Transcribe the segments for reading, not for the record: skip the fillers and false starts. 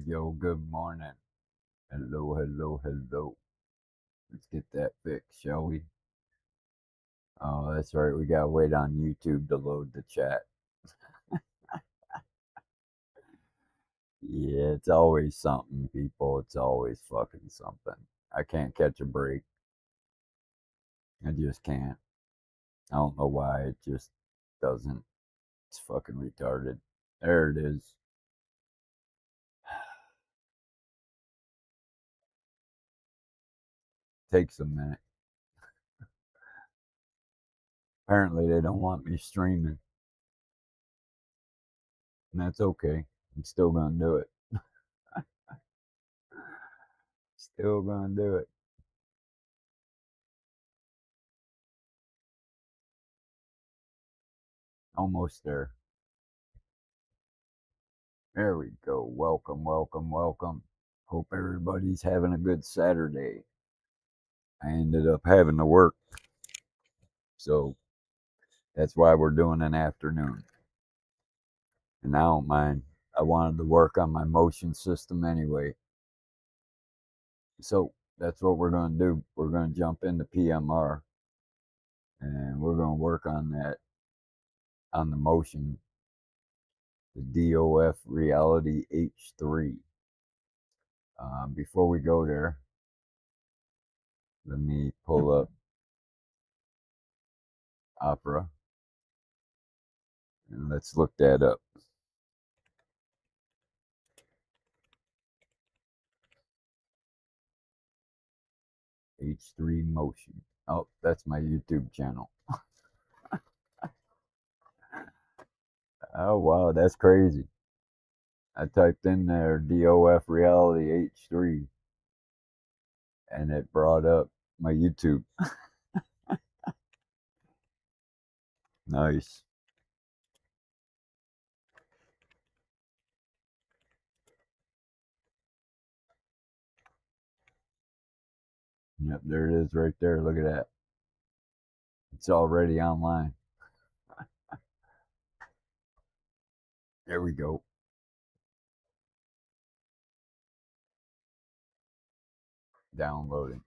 Yo, good morning. Hello. Let's get that fixed, shall we? Oh, that's right. We gotta wait on YouTube to load the chat. Yeah, it's always something, people. It's always fucking something. I can't catch a break. I just can't. I don't know why. It just doesn't. It's fucking retarded. There it is. Takes a minute. Apparently, they don't want me streaming. And that's okay. I'm still gonna do it. Still gonna do it. Almost there. There we go. Welcome. Hope everybody's having a good Saturday. I ended up having to work, so that's why we're doing an afternoon. And I don't mind. I wanted to work on my motion system anyway. So that's what we're going to do. We're going to jump into PMR and we're going to work on that, on the motion, the DOF Reality H3. Before we go there, let me pull up Opera and let's look that up. H3 motion. Oh, that's my YouTube channel. Oh, wow, that's crazy. I typed in there DOF Reality H3 and it brought up my YouTube. Nice. Yep, there it is right there. Look at that. It's already online. There we go. Downloading.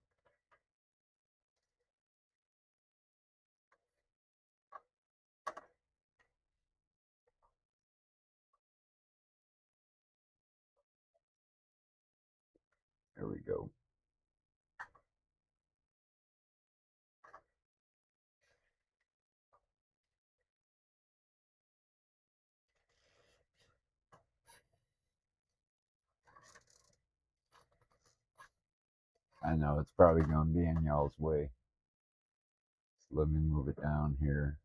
There we go. I know it's probably going to be in y'all's way. So let me move it down here.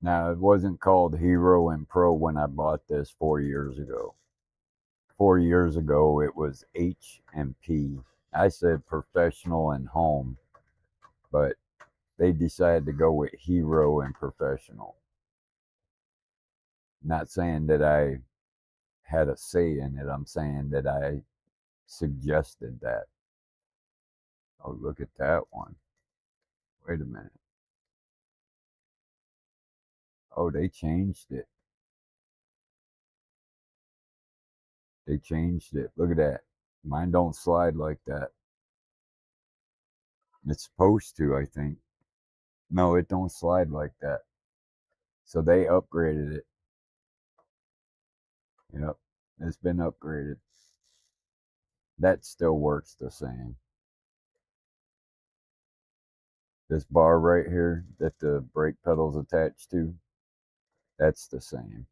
Now, it wasn't called Hero and Pro when I bought this 4 years ago. 4 years ago, it was H and P. I said professional and home, but they decided to go with Hero and Professional. Not saying that I had a say in it. I'm saying that I suggested that. Oh, look at that one. Wait a minute. Oh, they changed it. They changed it. Look at that. Mine don't slide like that. It's supposed to, I think. No, it don't slide like that. So they upgraded it. Yep. It's been upgraded. That still works the same. This bar right here that the brake pedal's attached to, that's the same.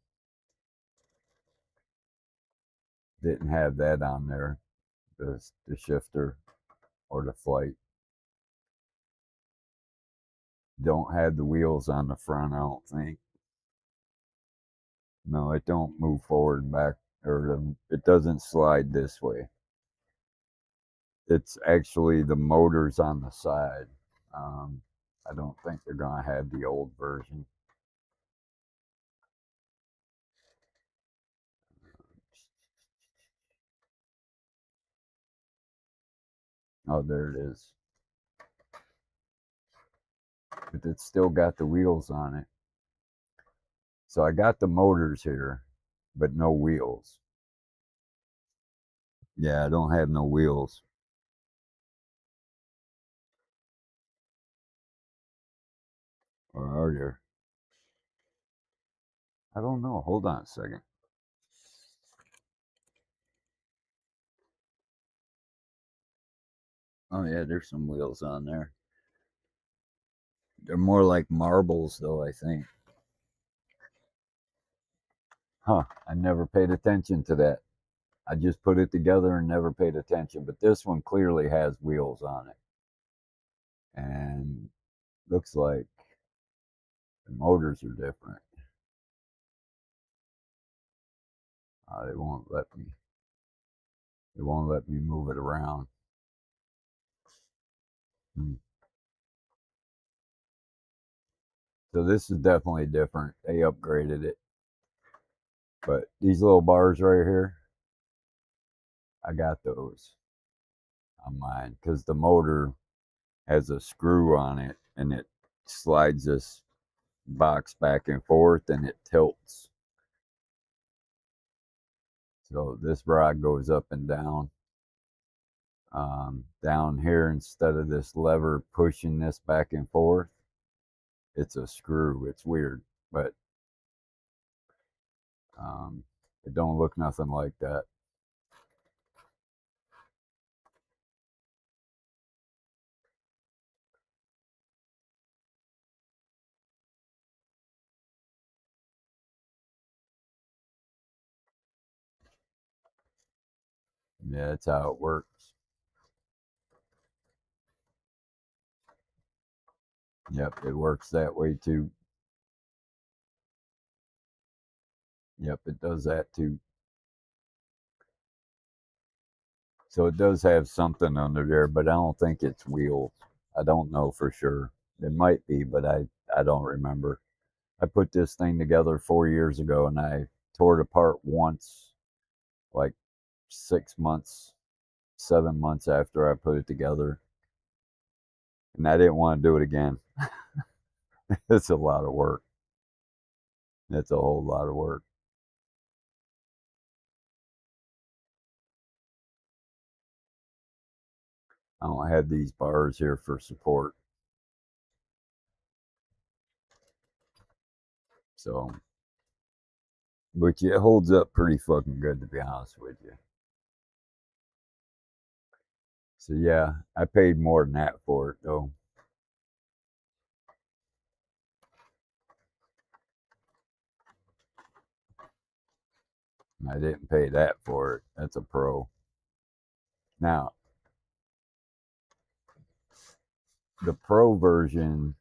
Didn't have that on there, the shifter or the flight. Don't have the wheels on the front, I don't think. No, it don't move forward and back, or it doesn't slide this way. It's actually the motors on the side. I don't think they're gonna have the old version. Oh, there it is. But it's still got the wheels on it. So I got the motors here, but no wheels. Yeah, I don't have no wheels. Or are there? I don't know. Hold on a second. Oh yeah, there's some wheels on there. They're more like marbles though, I think. Huh, I never paid attention to that. I just put it together and never paid attention. But this one clearly has wheels on it. And looks like the motors are different. They won't let me. They won't let me move it around. Hmm. So this is definitely different. They upgraded it. But these little bars right here, I got those on mine because the motor has a screw on it and it slides this box back and forth and it tilts. So this rod goes up and down. Down here, instead of this lever pushing this back and forth, it's a screw. It's weird, but um, it don't look nothing like that. Yeah, that's how it works. Yep, it works that way too. Yep, it does that too. So it does have something under there, but I don't think it's wheels. I don't know for sure. It might be, but I don't remember. I put this thing together 4 years ago and I tore it apart once, like 6 months, 7 months after I put it together. And I didn't want to do it again. It's a lot of work. It's a whole lot of work. I don't have these bars here for support. So, but it holds up pretty fucking good, to be honest with you. So yeah, I paid more than that for it though. I didn't pay that for it. That's a pro. Now, the pro version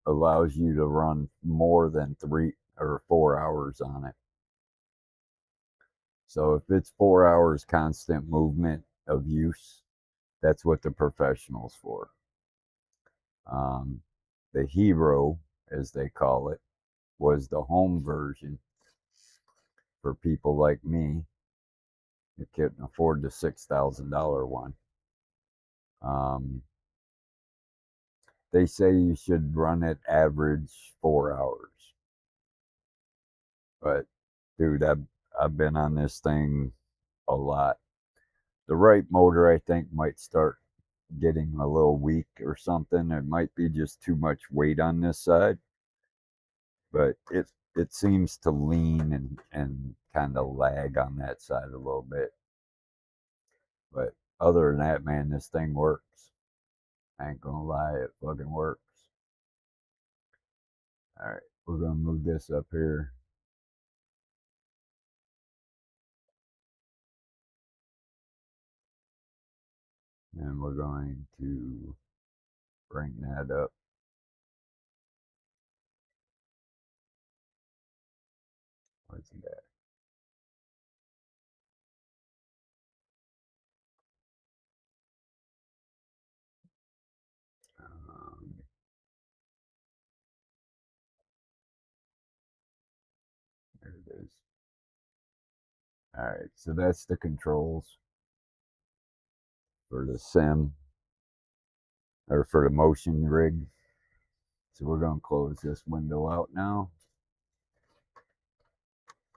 allows you to run more than 3 or 4 hours on it. So if it's 4 hours constant movement of use, that's what the professional's for. Um, the hero, as they call it, was the home version for people like me that couldn't afford the $6,000 one. They say you should run it average 4 hours. But dude, I've been on this thing a lot. The right motor, I think, might start getting a little weak or something. It might be just too much weight on this side, but it seems to lean and kind of lag on that side a little bit. But other than that, man, this thing works. I ain't gonna lie, it fucking works. All right, we're gonna move this up here. And we're going to bring that up. Where's it at? Um, there it is. All right, so that's the controls for the sim or for the motion rig. So we're going to close this window out now.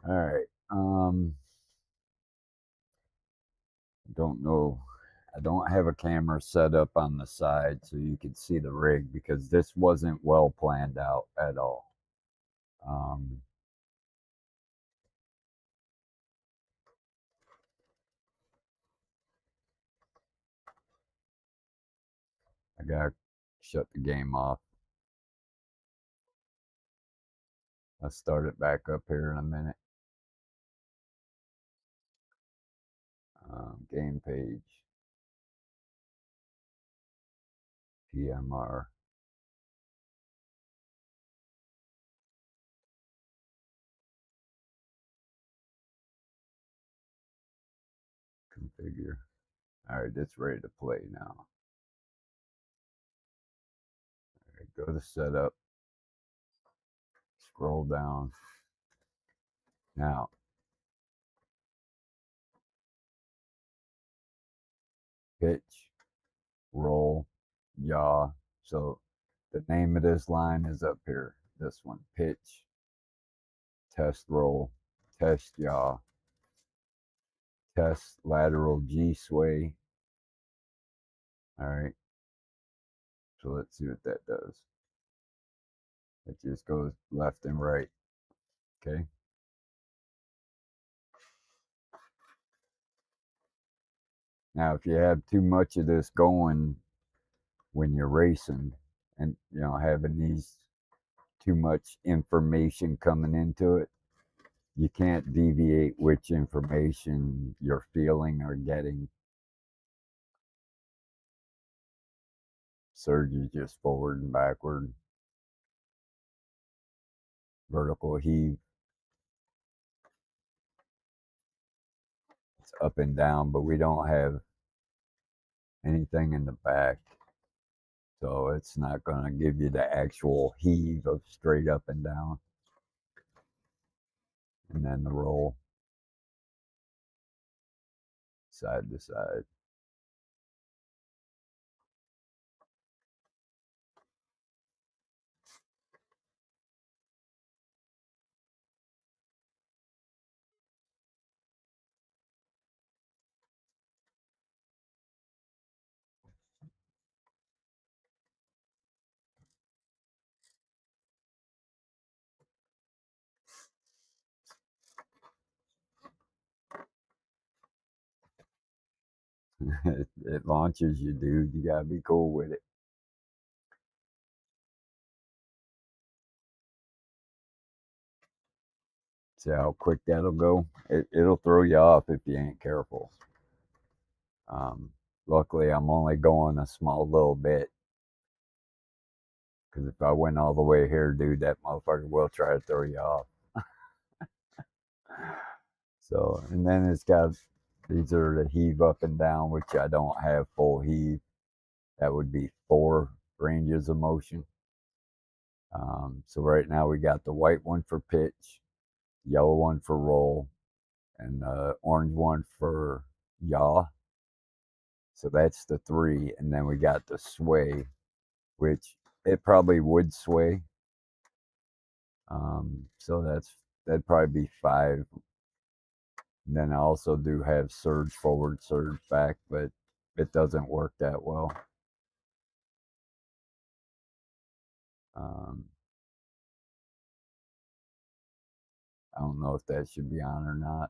All right. Don't know. I don't have a camera set up on the side so you can see the rig because this wasn't well planned out at all. I gotta shut the game off. I'll start it back up here in a minute. Game page, PMR. Configure. All right, it's ready to play now. All right, go to setup, scroll down. Now, pitch, roll, yaw. So the name of this line is up here. This one, pitch, test roll, test yaw, test lateral G sway. All right. So let's see what that does. It just goes left and right. Okay. Now, if you have too much of this going when you're racing and, having these too much information coming into it, you can't deviate which information you're feeling or getting. Surge is just forward and backward. Vertical heave, it's up and down, but we don't have anything in the back. So it's not going to give you the actual heave of straight up and down. And then the roll side to side. It launches you, dude. You gotta be cool with it. See how quick that'll go? It'll throw you off if you ain't careful. Luckily, I'm only going a small little bit. Because if I went all the way here, dude, that motherfucker will try to throw you off. So, and then it's got, these are the heave up and down, which I don't have full heave. That would be 4 ranges of motion. So right now we got the white one for pitch, yellow one for roll, and the orange one for yaw. So that's the 3, and then we got the sway, which it probably would sway. So that'd probably be 5. And then I also do have surge forward, surge back, but it doesn't work that well. Um, I don't know if that should be on or not.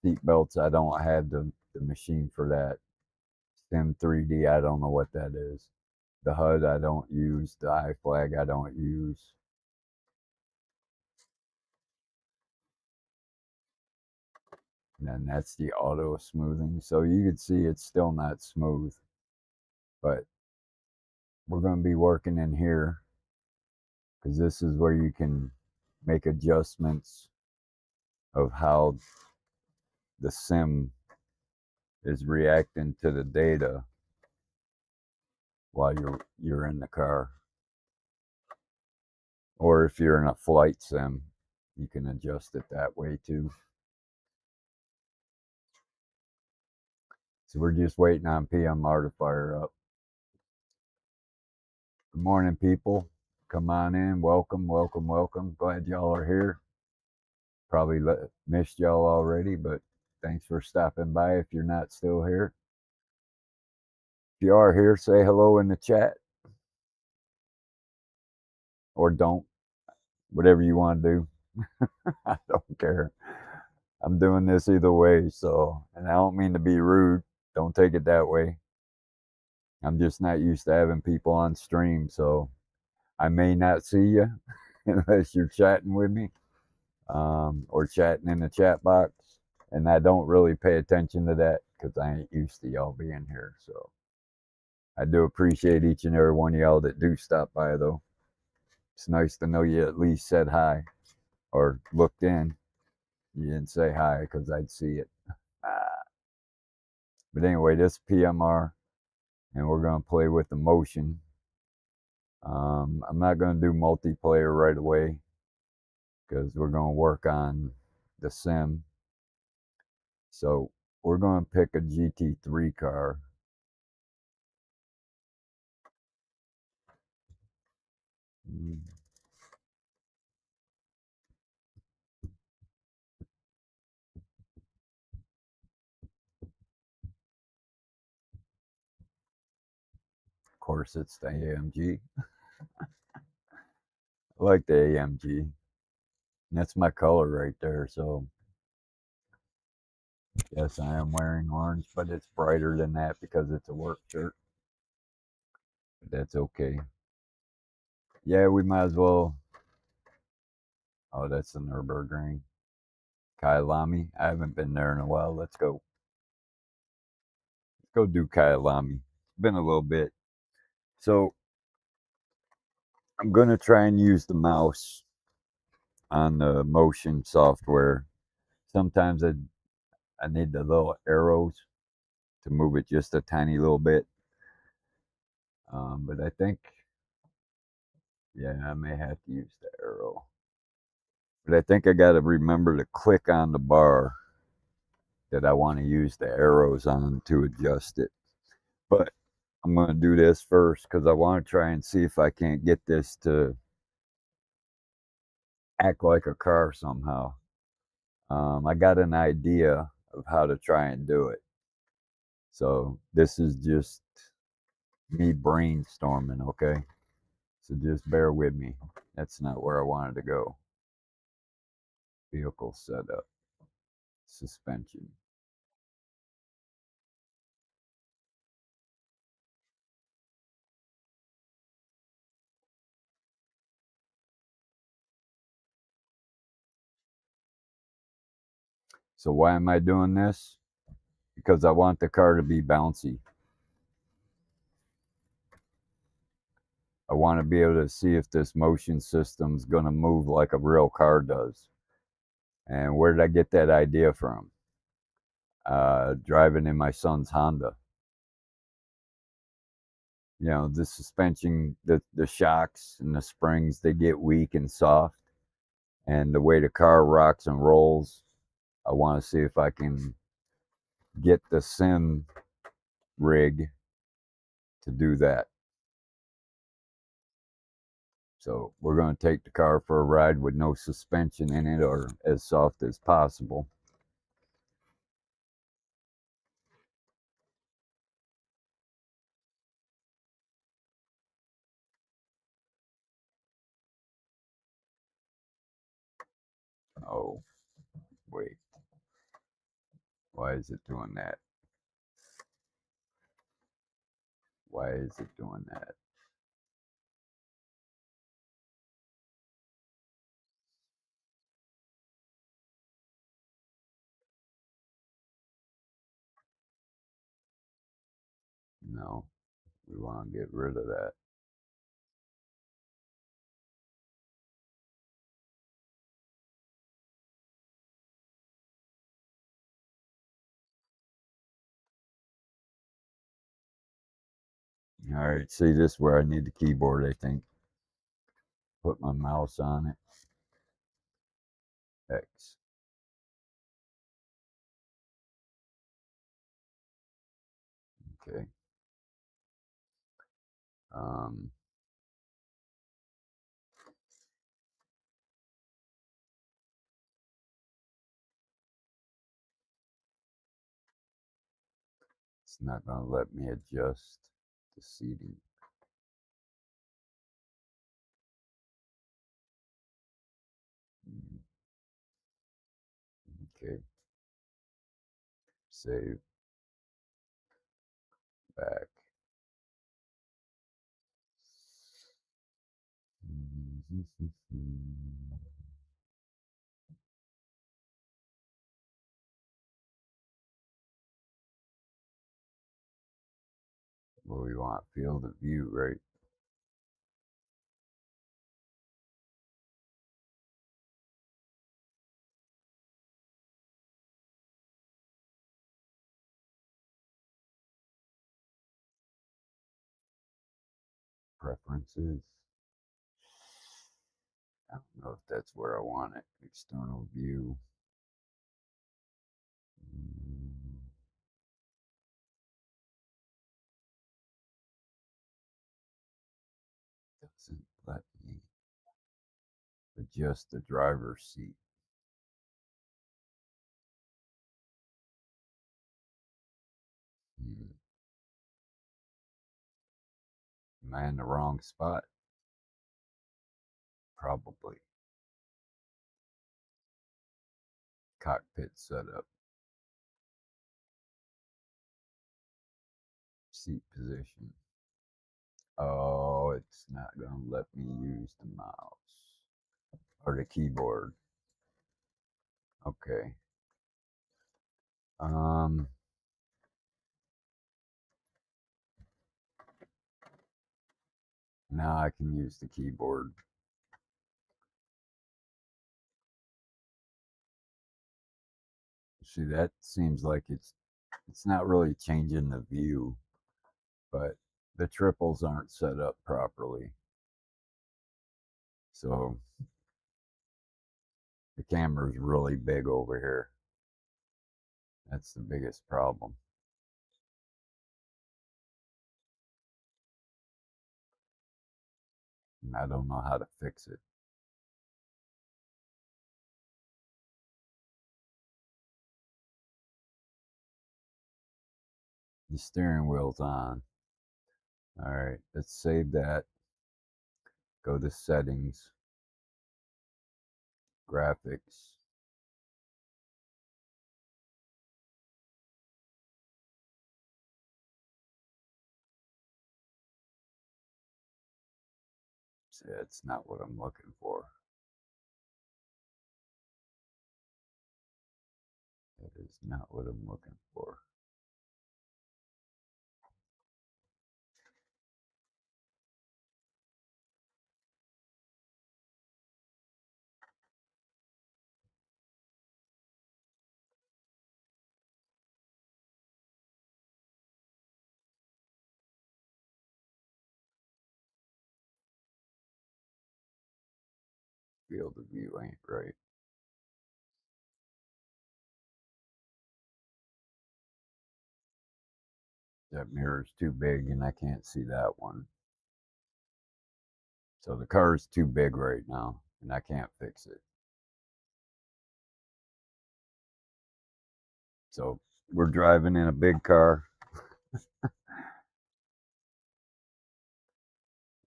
Seat belts, I don't have the machine for that. Sim 3D, I don't know what that is. The HUD I don't use. The iFlag I don't use. And then that's the auto smoothing. So you can see it's still not smooth. But we're going to be working in here because this is where you can make adjustments of how the sim is reacting to the data while you're in the car. Or if you're in a flight sim, you can adjust it that way too. So we're just waiting on PMR to fire up. Good morning, people. Come on in. Welcome, welcome, welcome. Glad y'all are here. Probably missed y'all already, but thanks for stopping by if you're not still here. If you are here, say hello in the chat. Or don't. Whatever you want to do. I don't care. I'm doing this either way, so, and I don't mean to be rude. Don't take it that way. I'm just not used to having people on stream, so I may not see you unless you're chatting with me, or chatting in the chat box. And I don't really pay attention to that because I ain't used to y'all being here. So I do appreciate each and every one of y'all that do stop by, though. It's nice to know you at least said hi or looked in. You didn't say hi because I'd see it. But anyway, this is PMR, and we're going to play with the motion. I'm not going to do multiplayer right away because we're going to work on the sim. So we're going to pick a GT3 car. Of course, it's the AMG. I like the AMG. And that's my color right there. So yes, I am wearing orange, but it's brighter than that because it's a work shirt. But that's okay. Yeah, we might as well. Oh, that's the Nürburgring. Kyalami. I haven't been there in a while. Let's go. Let's go do Kyalami. It's been a little bit. So I'm going to try and use the mouse on the motion software. Sometimes I need the little arrows to move it just a tiny little bit. But I think, yeah, I may have to use the arrow. But I think I got to remember to click on the bar that I want to use the arrows on to adjust it. But I'm going to do this first because I want to try and see if I can't get this to act like a car somehow. I got an idea of how to try and do it. So this is just me brainstorming, okay? So just bear with me. That's not where I wanted to go. Vehicle setup, suspension. So why am I doing this? Because I want the car to be bouncy. I want to be able to see if this motion system's going to move like a real car does. And where did I get that idea from? Driving in my son's Honda. You know, the suspension, the shocks and the springs, they get weak and soft. And the way the car rocks and rolls, I want to see if I can get the sim rig to do that. So we're going to take the car for a ride with no suspension in it, or as soft as possible. Oh, wait. Why is it doing that? Why is it doing that? No, we want to get rid of that. All right, see, this is where I need the keyboard, I think. Put my mouse on it. X. Okay. Um, it's not going to let me adjust the seating. Okay. Save. Back. What we want? Field of view, right? Preferences. I don't know if that's where I want it. External view. Doesn't let me adjust the driver's seat. Hmm. Am I in the wrong spot? Probably. Cockpit setup. Seat position. Oh, it's not going to let me use the mouse or the keyboard. Okay. Um, Now I can use the keyboard. See, that seems like it's not really changing the view, but the triples aren't set up properly. So the camera's really big over here. That's the biggest problem. And I don't know how to fix it. The steering wheel's on. All right, let's save that. Go to settings, graphics. See, that's not what I'm looking for. That is not what I'm looking for. Field of view ain't right. That mirror's too big and I can't see that one. So the car's too big right now and I can't fix it. So we're driving in a big car. All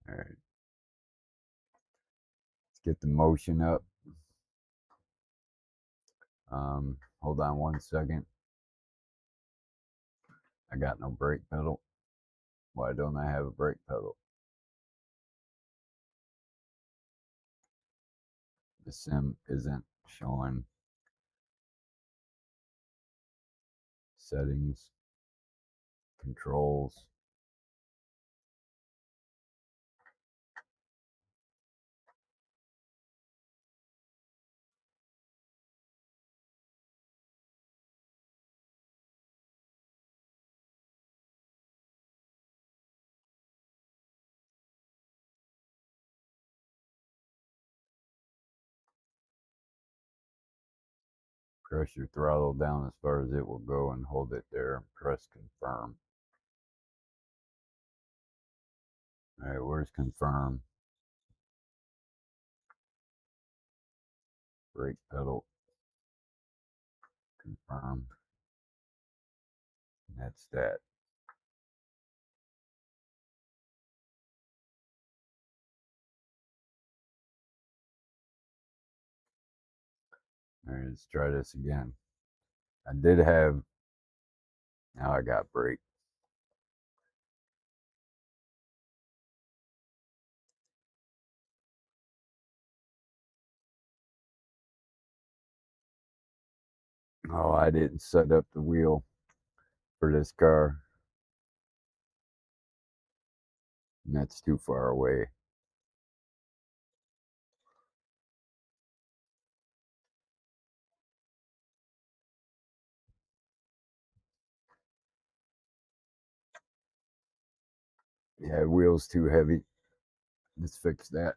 right, let's get the motion up. Hold on 1 second. I got no brake pedal. Why don't I have a brake pedal? The sim isn't showing settings, controls. Press your throttle down as far as it will go and hold it there and press confirm. All right, where's confirm? Brake pedal, confirm. And that's that. All right, let's try this again. I did have, now I got brake. Oh, I didn't set up the wheel for this car. And that's too far away. Yeah, wheel's too heavy. Let's fix that.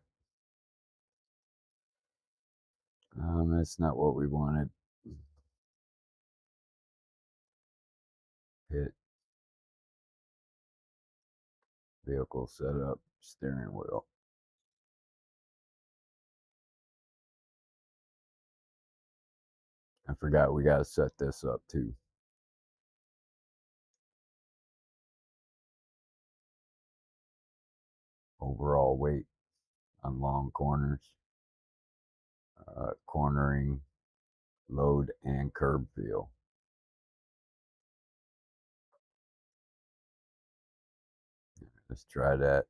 That's not what we wanted. Hit, vehicle setup, steering wheel. I forgot we got to set this up too. Overall weight on long corners, cornering, load, and curb feel. Let's try that.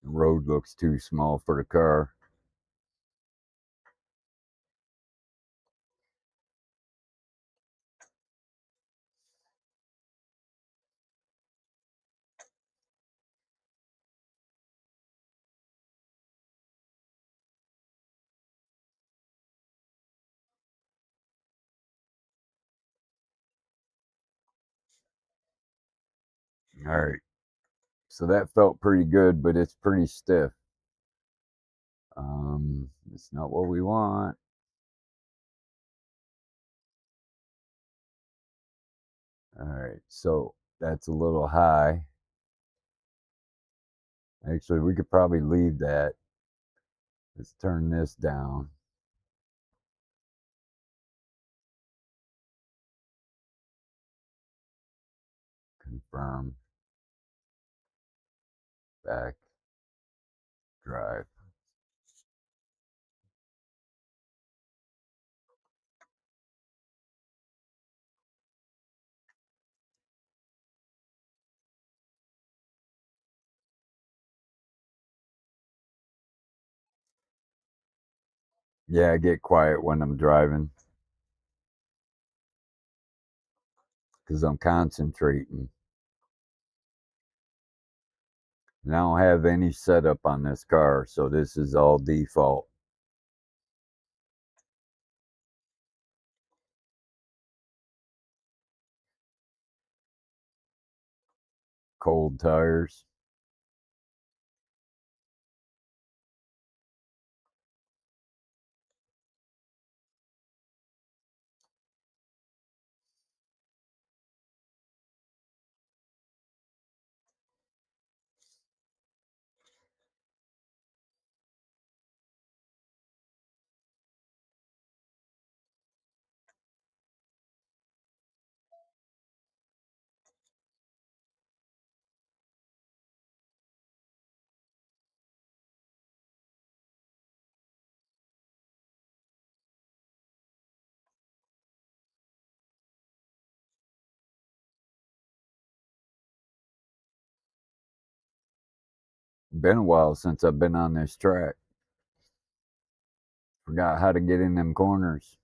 The road looks too small for the car. All right. So that felt pretty good, but it's pretty stiff. It's not what we want. All right, so that's a little high. Actually, we could probably leave that. Let's turn this down. confirm, back, drive. Yeah, I get quiet when I'm driving because I'm concentrating. And I don't have any setup on this car, so this is all default. Cold tires. Been a while since I've been on this track. Forgot how to get in them corners.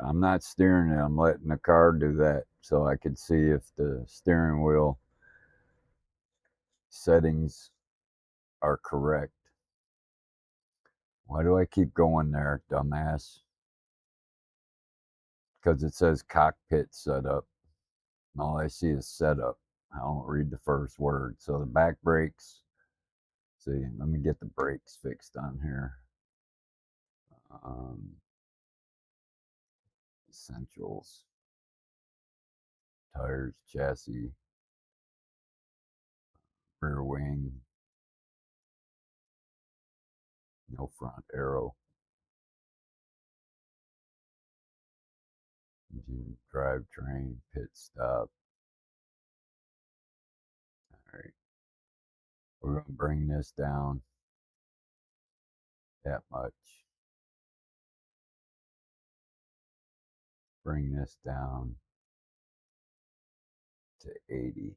I'm not steering it. I'm letting the car do that so I could see if the steering wheel settings are correct. Why do I keep going there, dumbass? Because it says cockpit setup. And all I see is setup. I don't read the first word. So the back brakes. See, let me get the brakes fixed on here. Um, Essentials. Tires, chassis, rear wing, no front arrow, engine, drivetrain, pit stop. All right, we're going to bring this down that much. Bring this down to 80.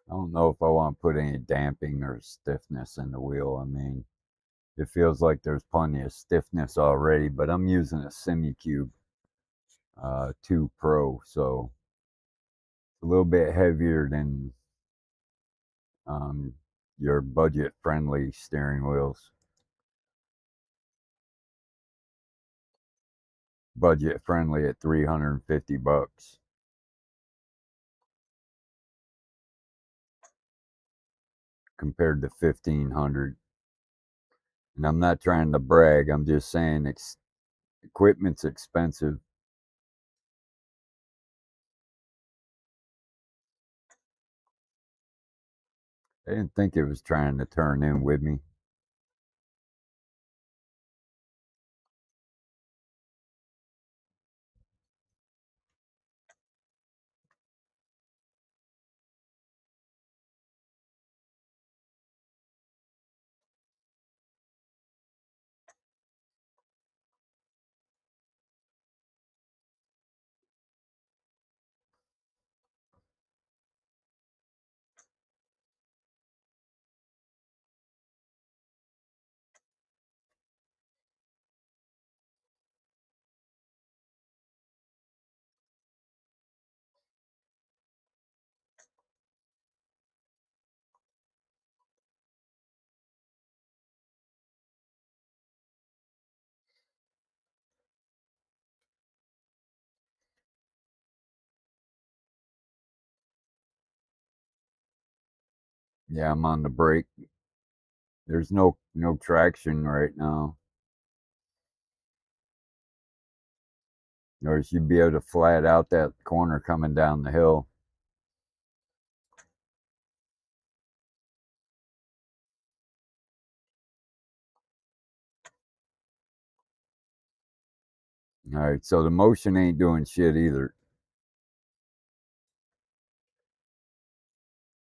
I don't know if I want to put any damping or stiffness in the wheel. I mean, it feels like there's plenty of stiffness already, but I'm using a Semi-Cube 2 Pro, so it's a little bit heavier than um, your budget-friendly steering wheels. Budget-friendly at $350 compared to 1,500. And I'm not trying to brag. I'm just saying equipment's expensive. I didn't think it was trying to turn in with me. Yeah, I'm on the brake. There's no traction right now. Or you'd be able to flat out that corner coming down the hill. All right, so the motion ain't doing shit either.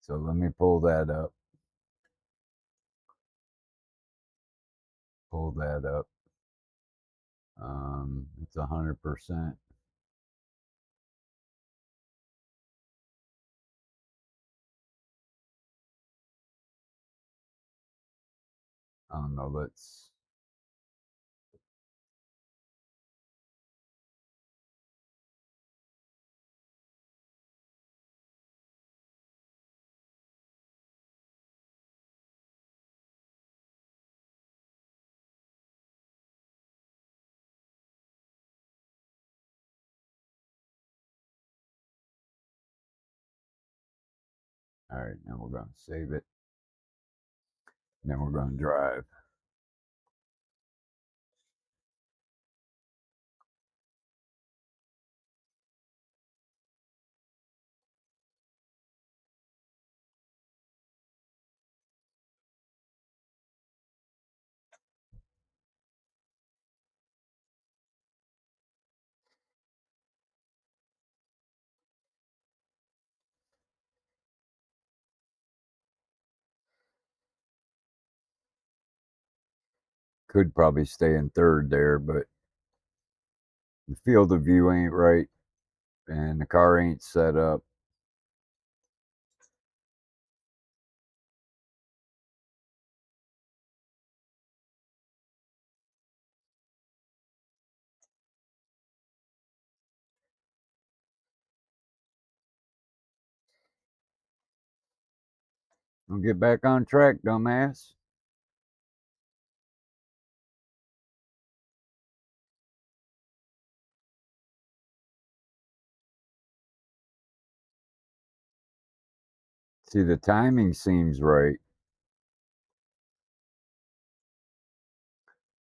So let me pull that up. Pull that up. It's 100%. I don't know. Let's. All right, now we're going to save it. And then we're going to drive. Could probably stay in third there, but the field of view ain't right, and the car ain't set up. Don't get back on track, dumbass. See, the timing seems right,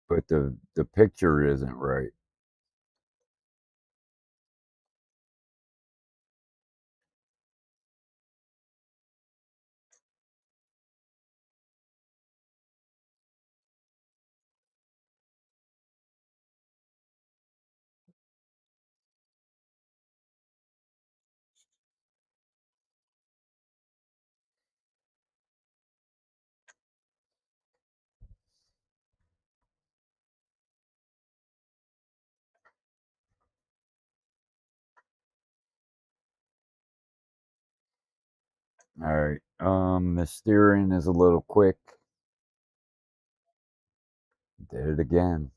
but the picture isn't right. All right. The steering is a little quick. Did it again.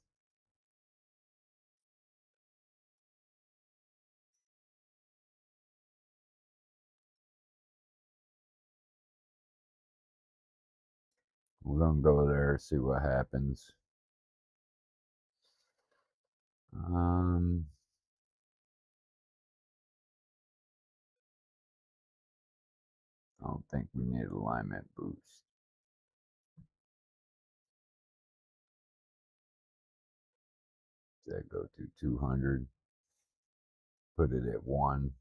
We're gonna go there, see what happens. Um, I don't think we need alignment boost. Does that go to 200? Put it at 1.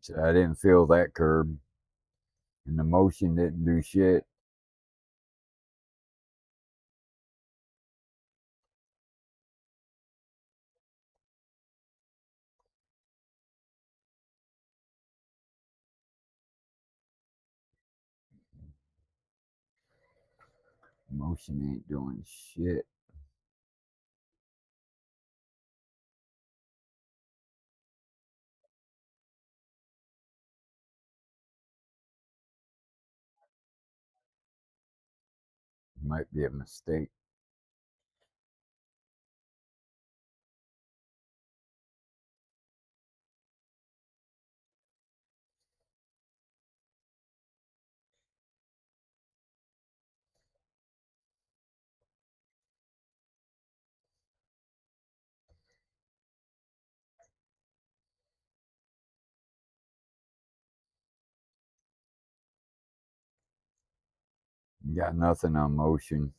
So I didn't feel that curb, and the motion didn't do shit. Motion ain't doing shit. Might be a mistake. Got nothing on motion.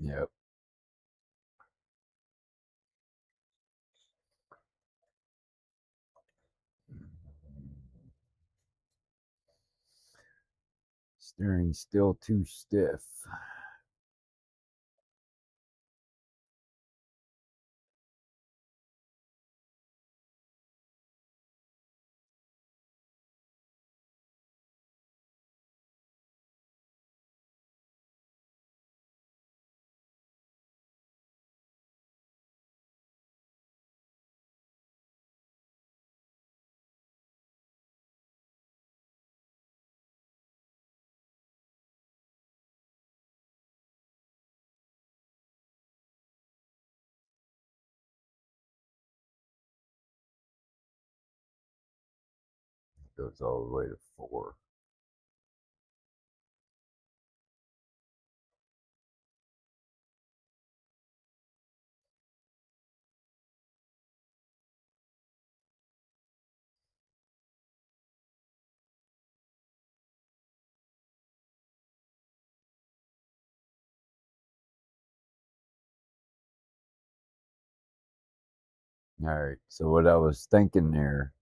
Yep. Steering still too stiff. Goes all the way to 4. All right. So what I was thinking there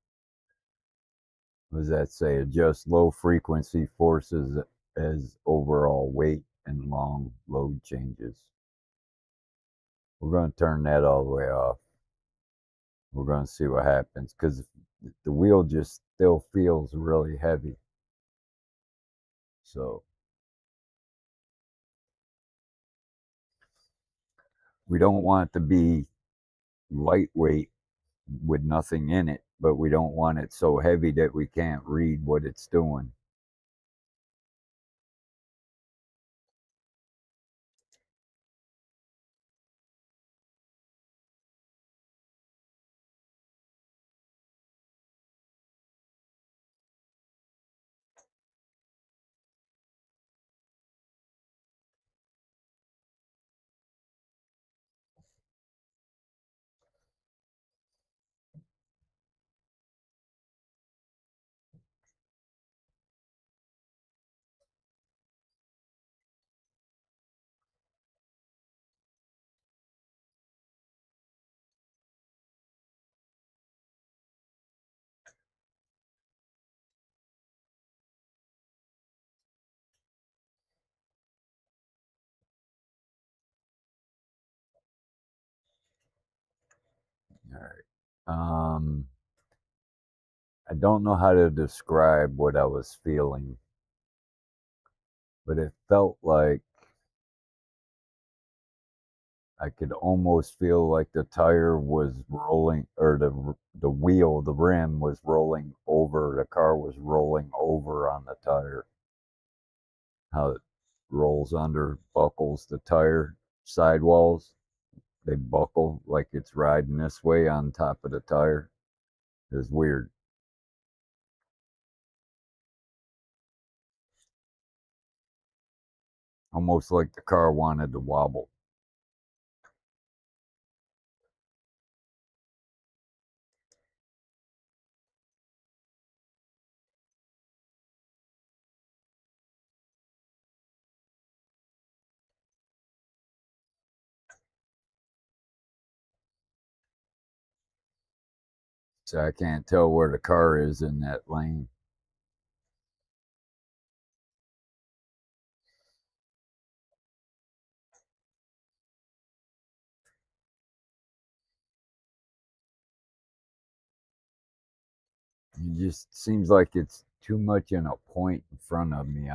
was that say adjust low frequency forces as overall weight and long load changes. We're going to turn that all the way off. We're going to see what happens because the wheel just still feels really heavy. So we don't want it to be lightweight with nothing in it, but we don't want it so heavy that we can't read what it's doing. All right. I don't know how to describe what I was feeling, but it felt like I could almost feel like the tire was rolling, or the wheel, the rim was rolling over. The car was rolling over on the tire. How it rolls under, buckles the tire sidewalls. they buckle like it's riding this way on top of the tire. It's weird. Almost like the car wanted to wobble. So I can't tell where the car is in that lane. It just seems like it's too much in a point in front of me.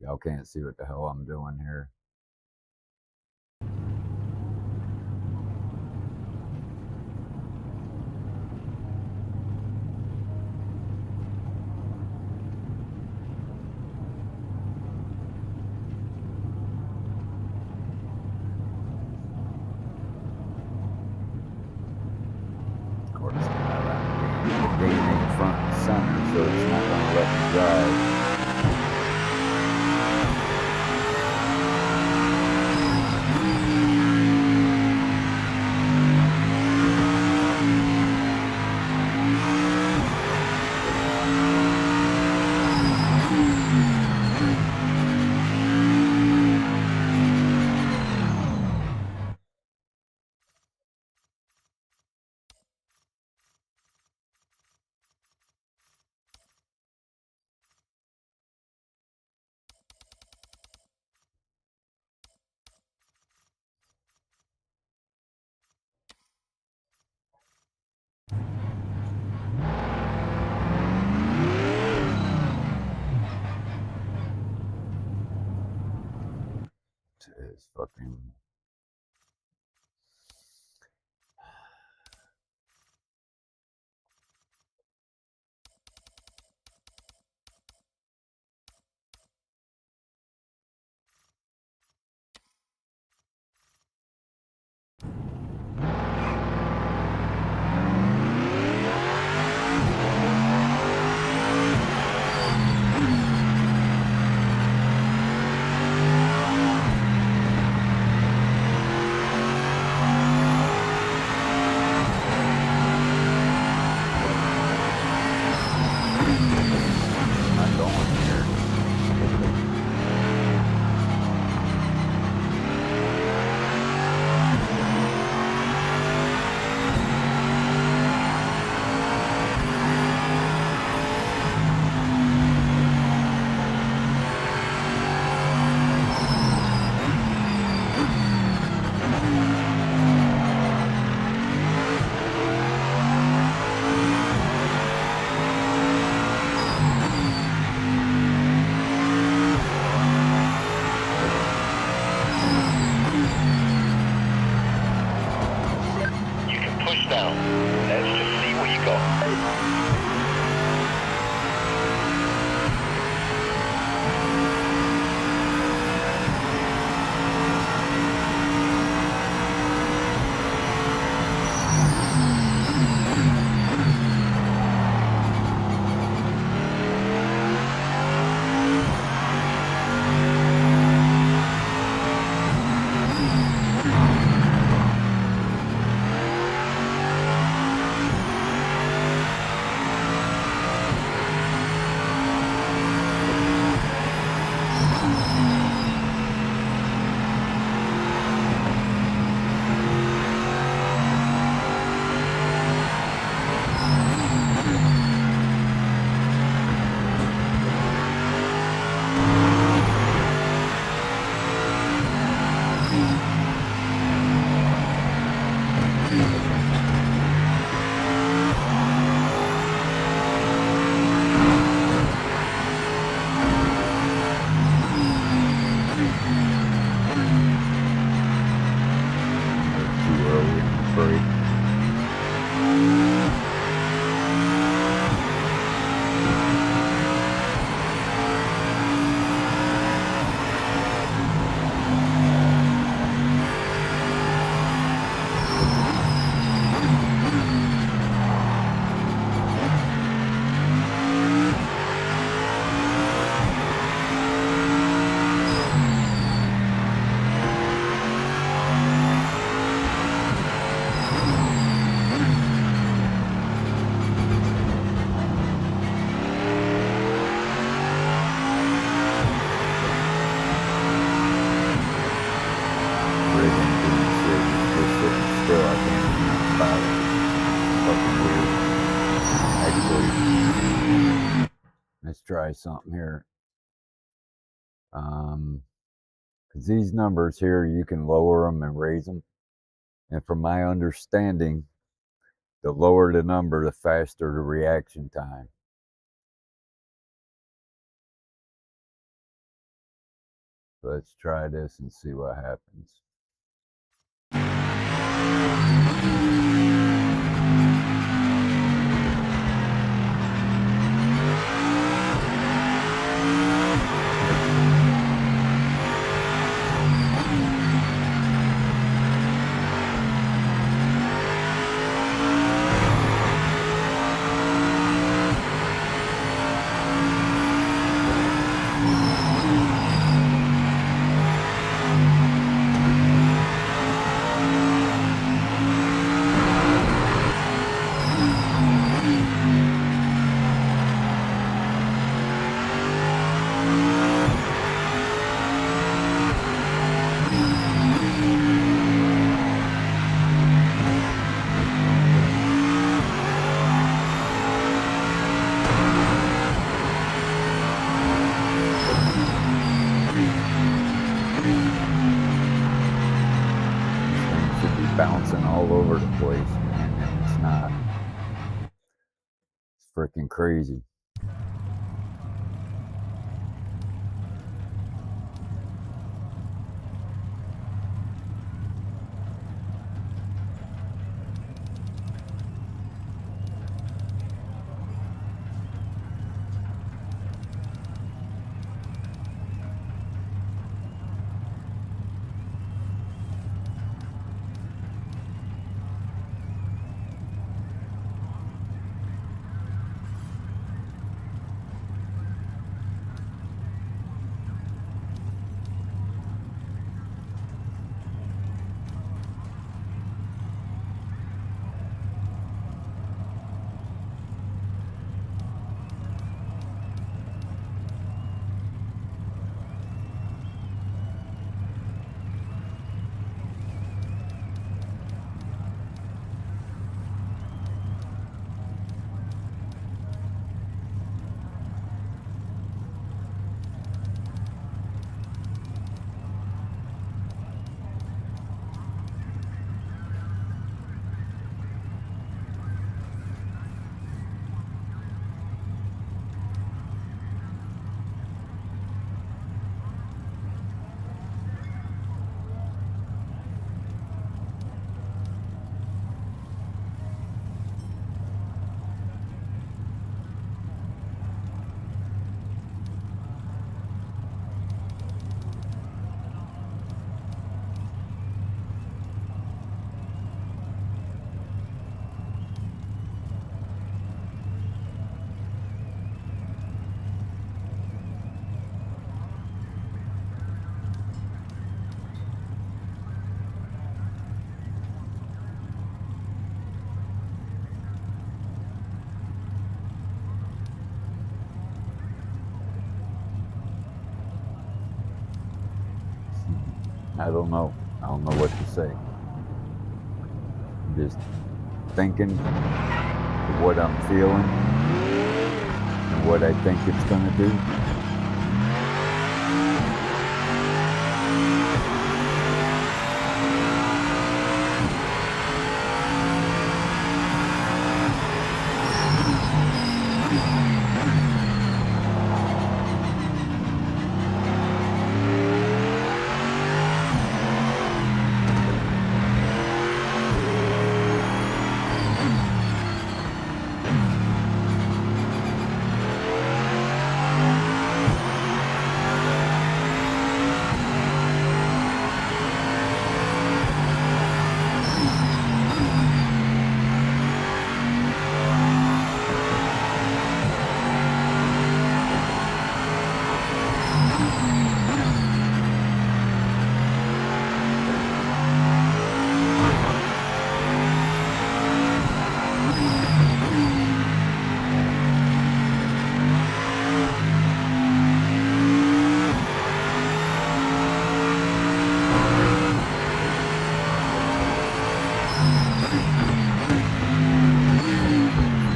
Y'all can't see what the hell I'm doing here. Of course, the gate ain't front and center, so it's not going to let me drive. It's fucking. try something here. Because these numbers here, you can lower them and raise them. And from my understanding, the lower the number, the faster the reaction time. Let's try this and see what happens. Bouncing all over the place, man, and it's not. It's freaking crazy. I don't know. I don't know what to say. I'm just thinking of what I'm feeling and what I think it's going to do.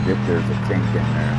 If there's a kink in there.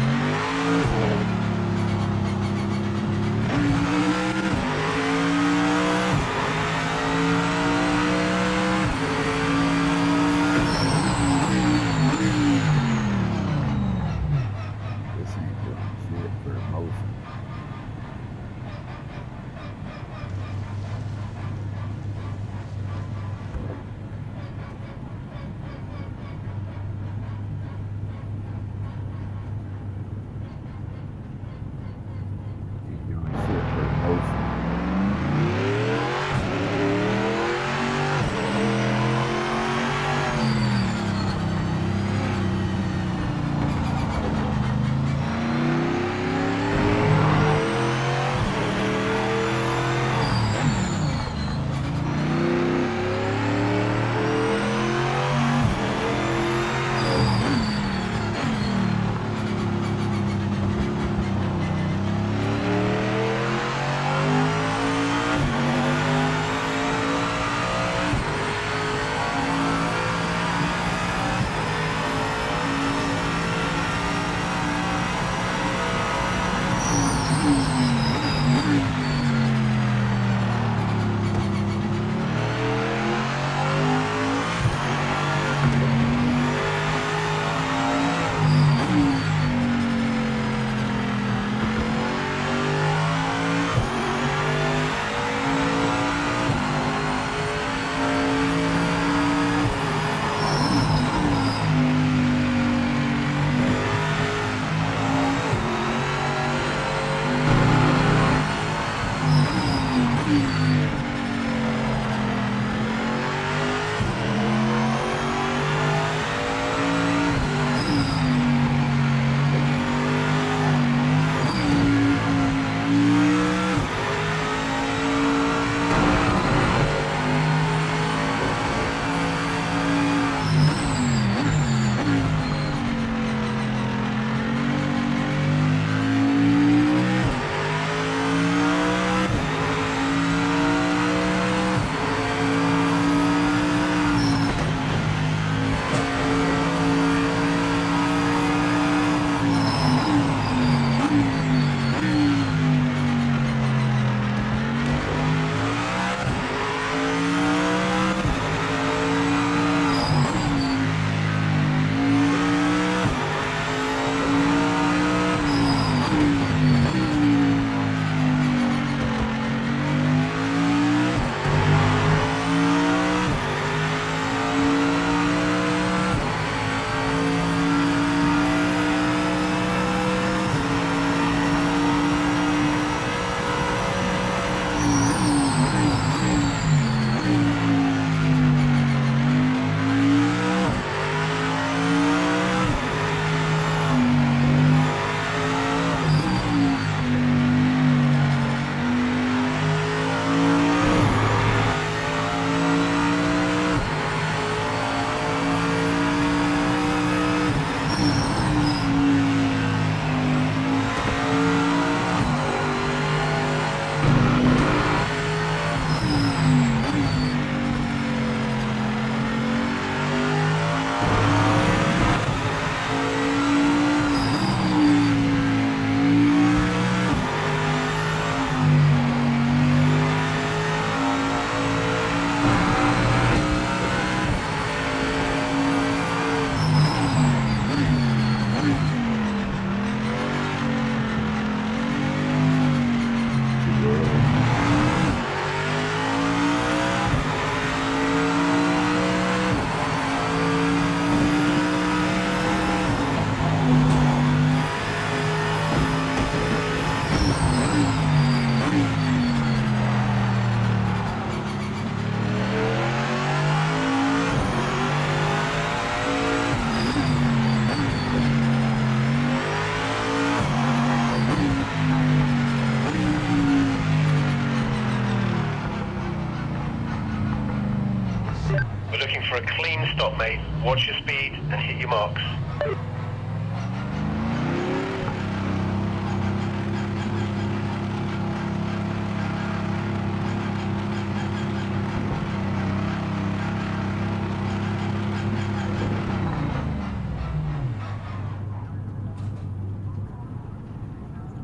We're looking for a clean stop, mate. Watch your speed and hit your marks.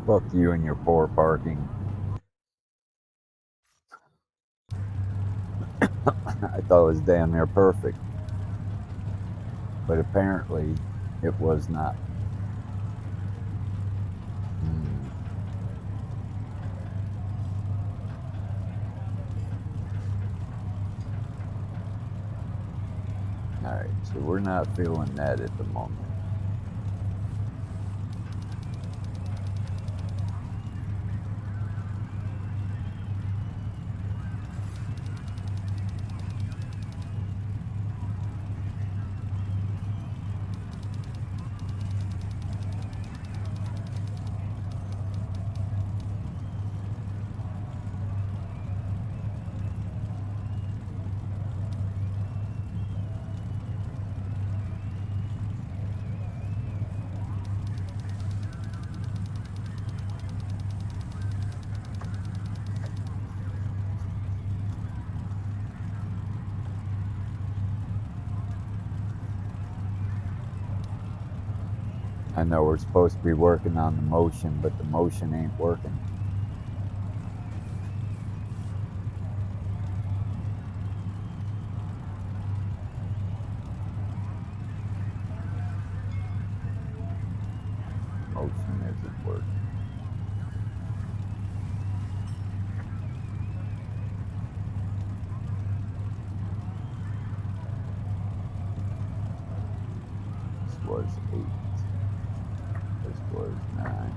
Fuck you and your poor parking. I thought it was damn near perfect. But apparently it was not. Alright, so we're not feeling that at the moment. I know we're supposed to be working on the motion, but the motion ain't working. Motion isn't working. This was 8. This was 9.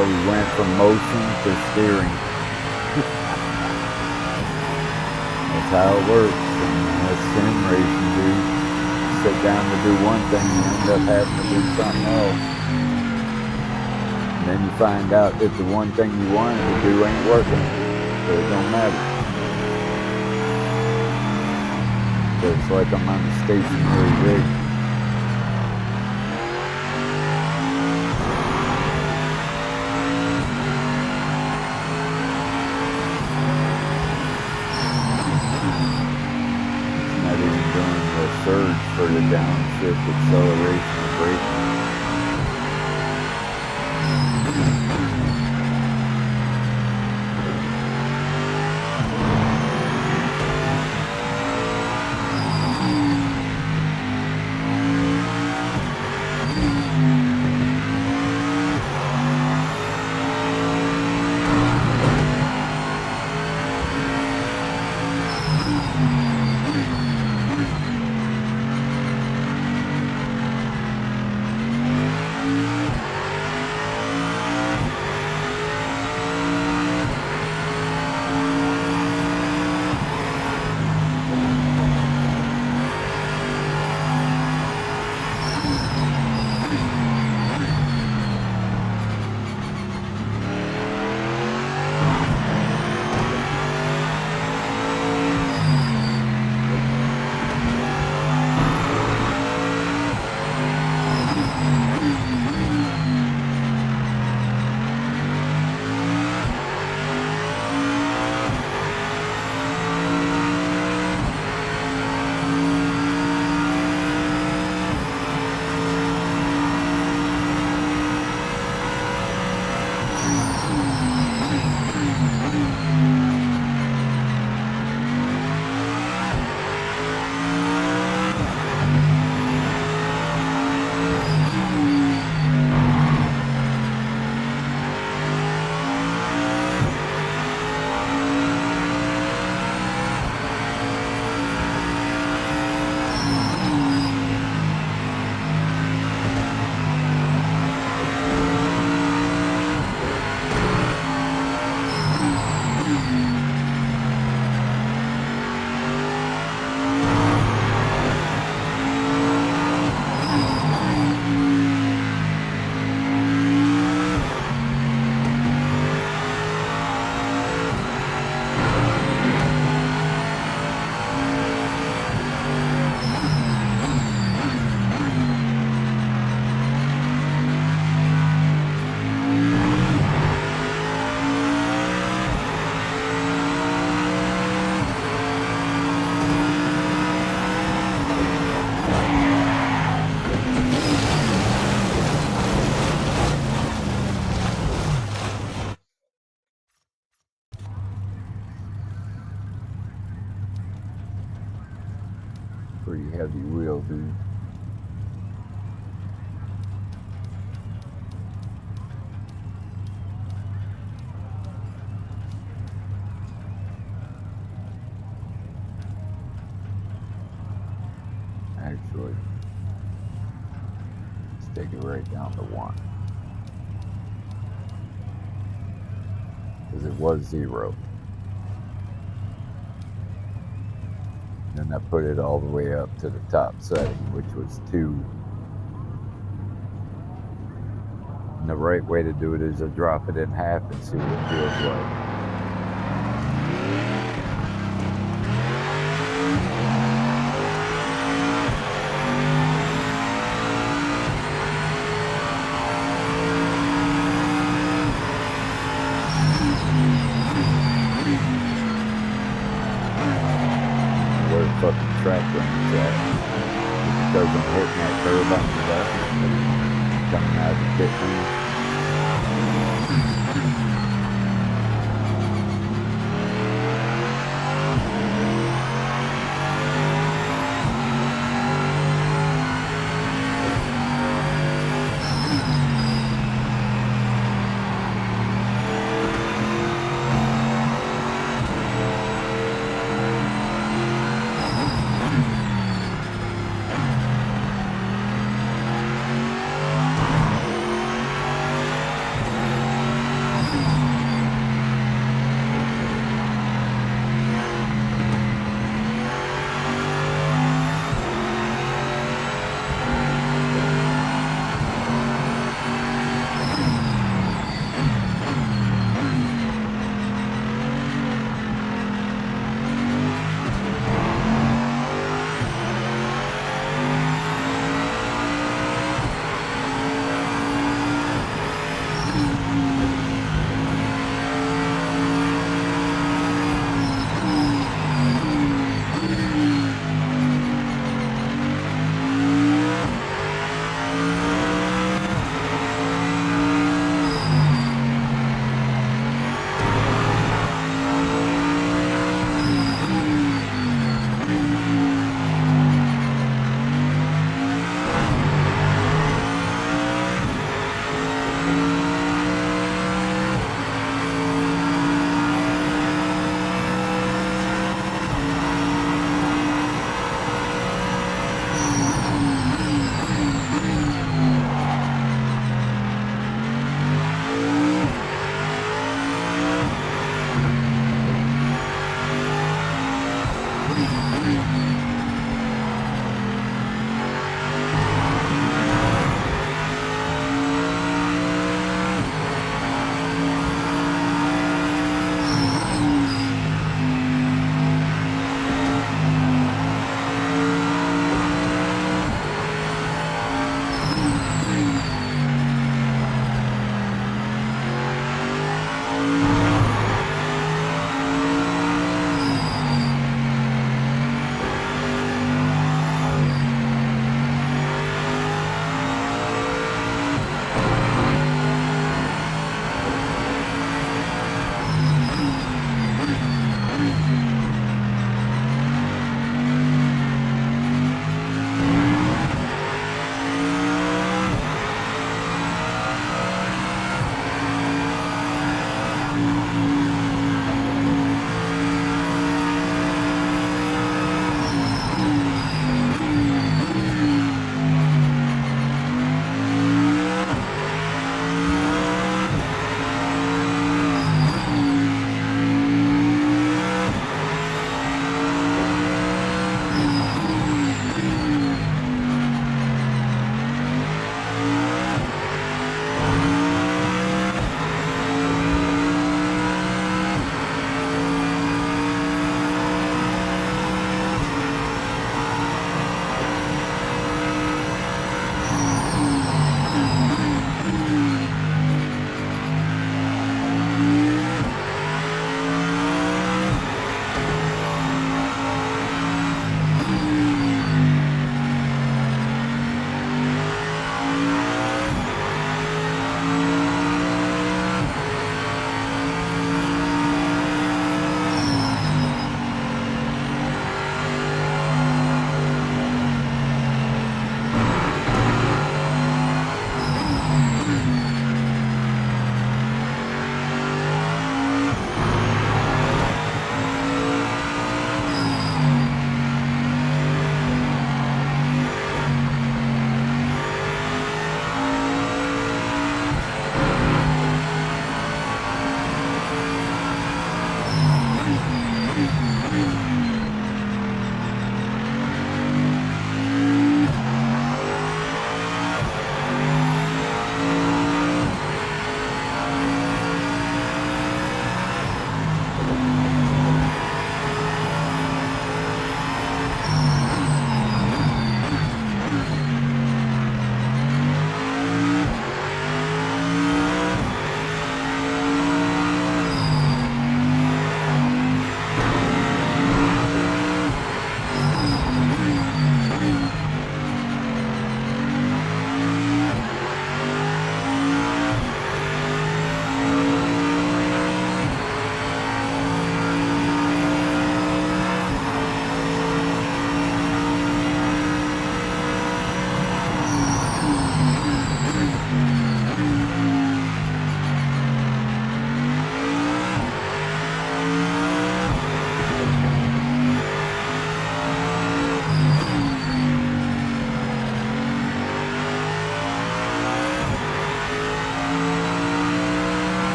Well, we went from motion to steering. That's how it works. And that's sim racing, dude. Sit down to do one thing, you end up having to do something else. And then you find out that the one thing you wanted to do ain't working, so it don't matter. So it's like I'm on a stationary rig. It's not even doing the surge for the downshift acceleration and braking. Pretty heavy wheel, dude. Actually, let's take it right down to 1. Because it was 0. Then I put it all the way up to the top setting, which was 2. And the right way to do it is to drop it in half and see what it feels like. Where the fucking track runs at. Because I'm hitting that curve on the left, coming out of the pit lane.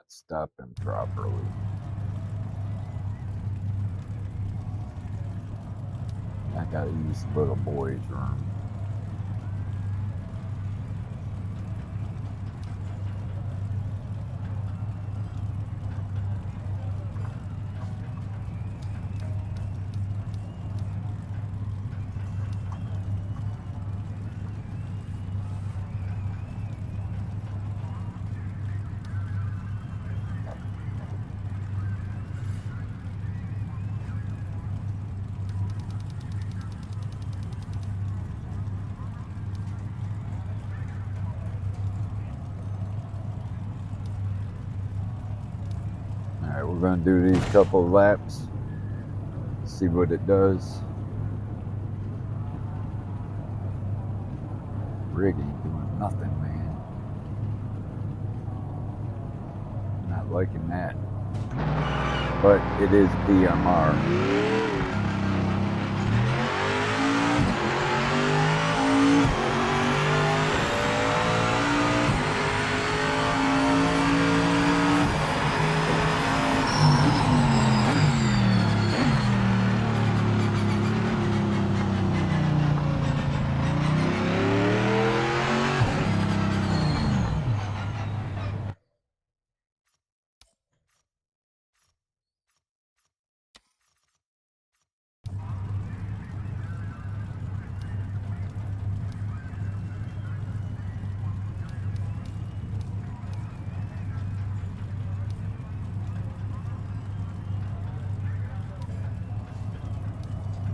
not stopping properly. I gotta use the little boy's room. Alright, we're going to do these couple laps, see what it does. Rig ain't doing nothing, man. Not liking that. But it is PMR.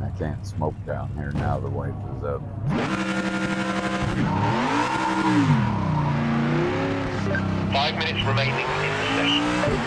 I can't smoke down here now, the wife is up. 5 minutes remaining in the session.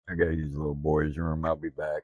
I gotta use the little boys' room. I'll be back.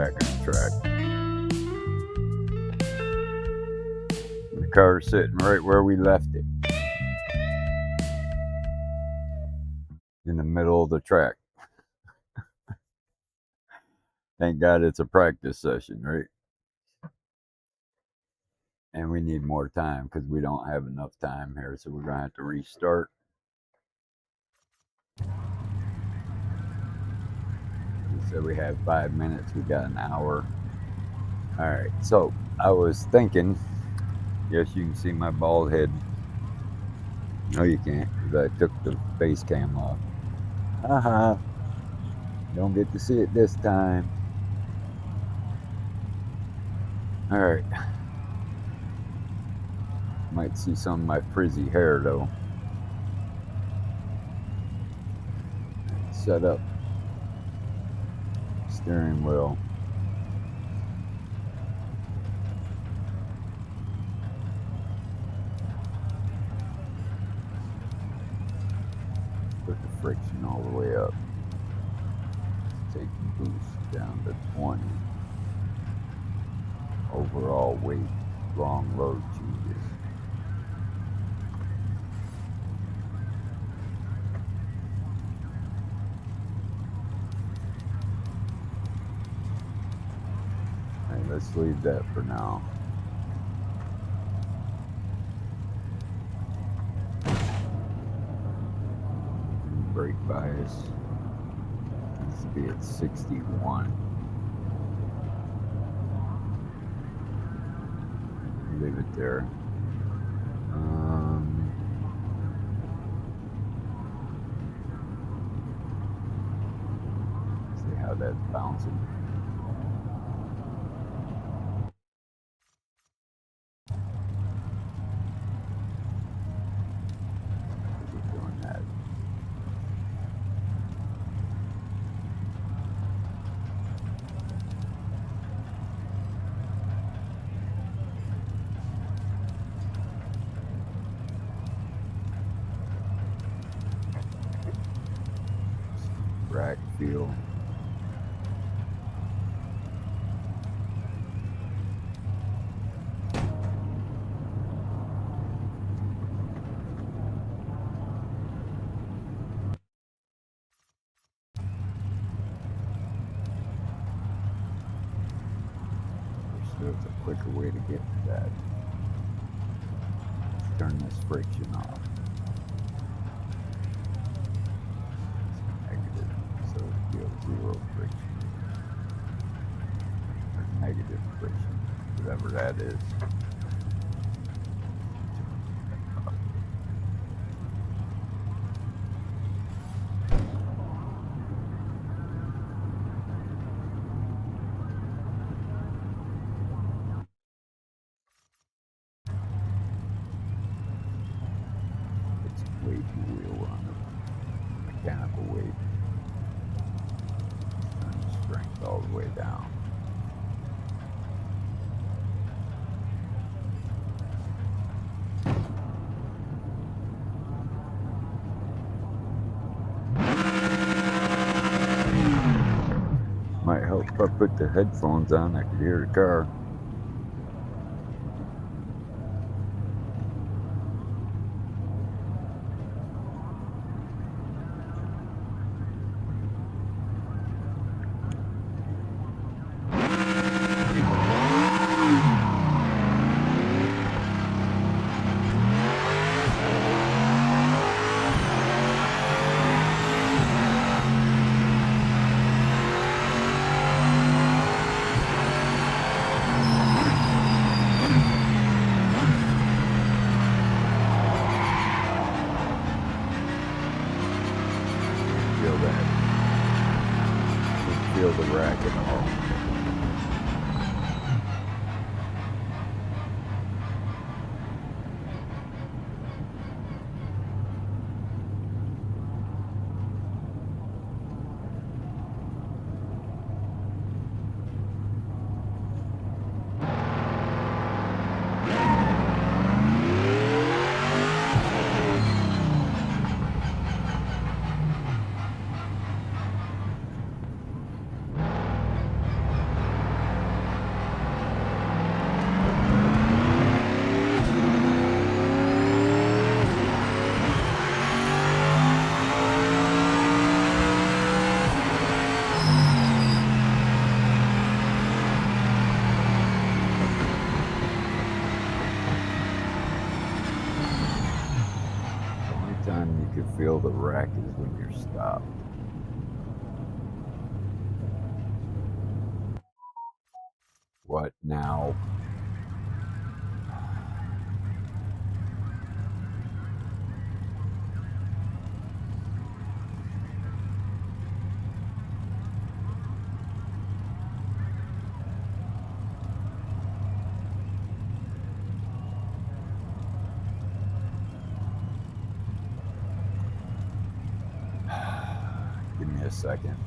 back on track. The car's sitting right where we left it, in the middle of the track. Thank God it's a practice session, right? And we need more time because we don't have enough time here, so we're going to have to restart. We said we have 5 minutes, we got an hour. All right, so I was thinking, yes, you can see my bald head. No, you can't, because I took the face cam off. Haha, don't get to see it this time. All right. Might see some of my frizzy hair though. Set up steering wheel. Put the friction all the way up. Take the boost down to 20. Overall weight, long load changes. Alright, let's leave that for now. Brake bias needs to be at 61. Leave it there. See how that's bouncing. Keep doing that. Rack feel. There's a quicker way to get to that. Let's turn this friction off. Negative, so it feels zero friction. Or negative friction, whatever that is. Weight and wheel on it. Mechanical weight. Turn the strength all the way down. Might help if I put the headphones on, I could hear the car. can feel the rack is when you're stopped. What now? Give me a second.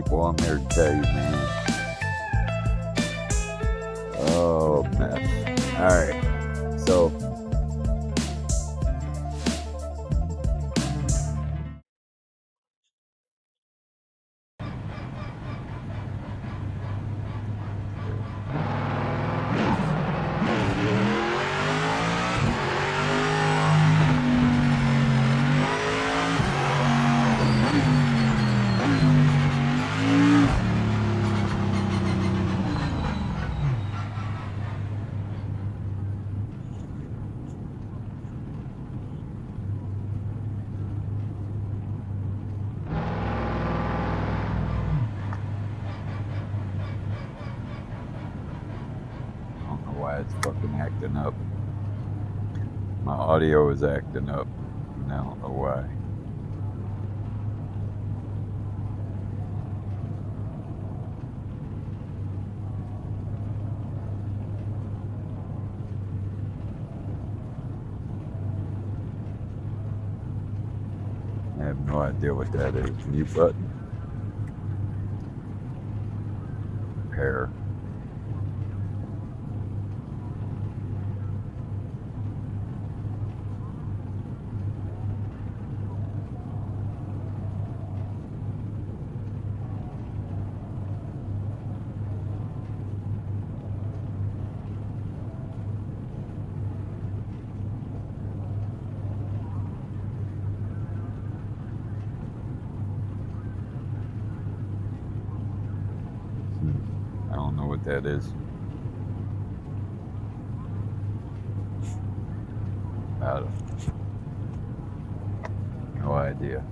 people, I'm here to tell you, man. Oh, mess. Alright, so I don't know why it's fucking acting up. My audio is acting up, and I don't know why. I have no idea what that is. Mute button. Pair. I don't know what that is. I don't. No idea.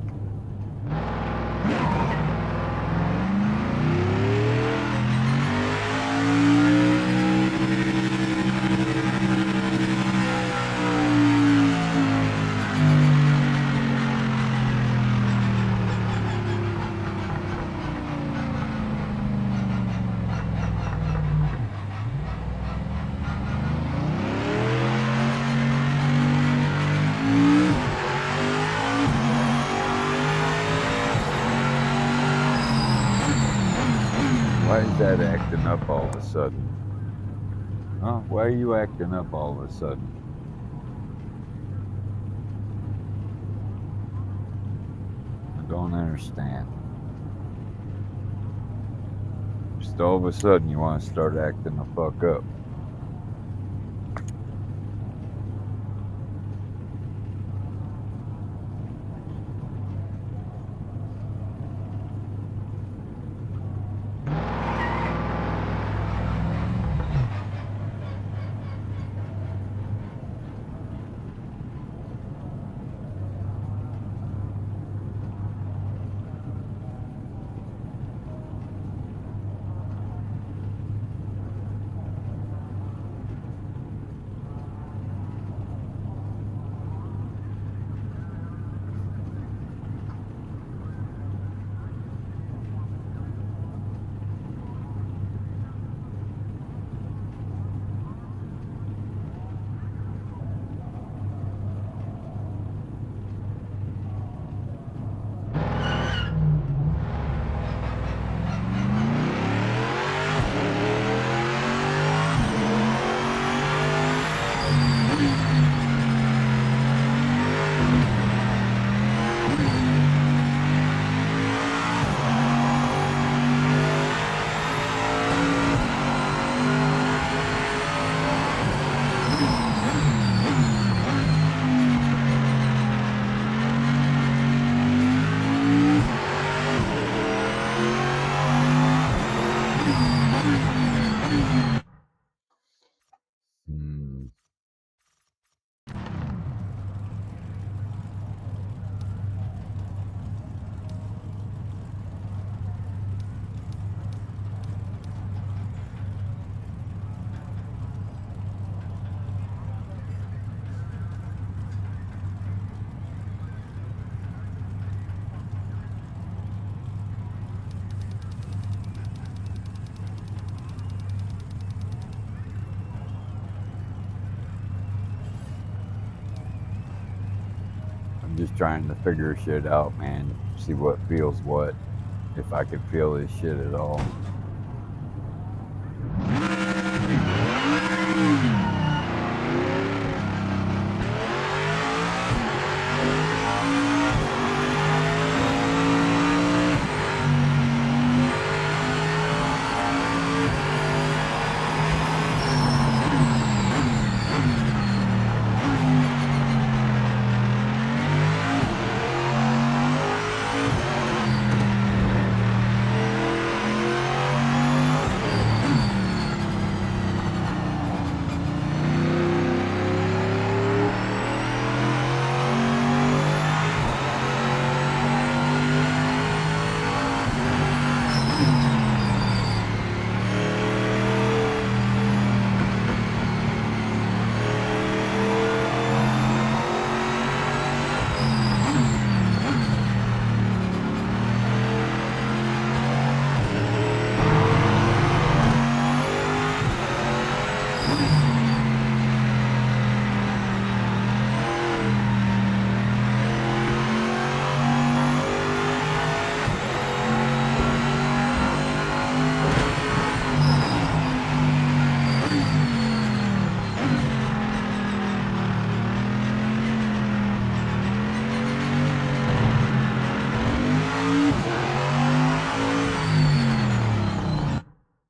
Why is that acting up all of a sudden? Huh? Why are you acting up all of a sudden? I don't understand. Just all of a sudden you want to start acting the fuck up. I'm just trying to figure shit out, man. See what feels what. if I could feel this shit at all.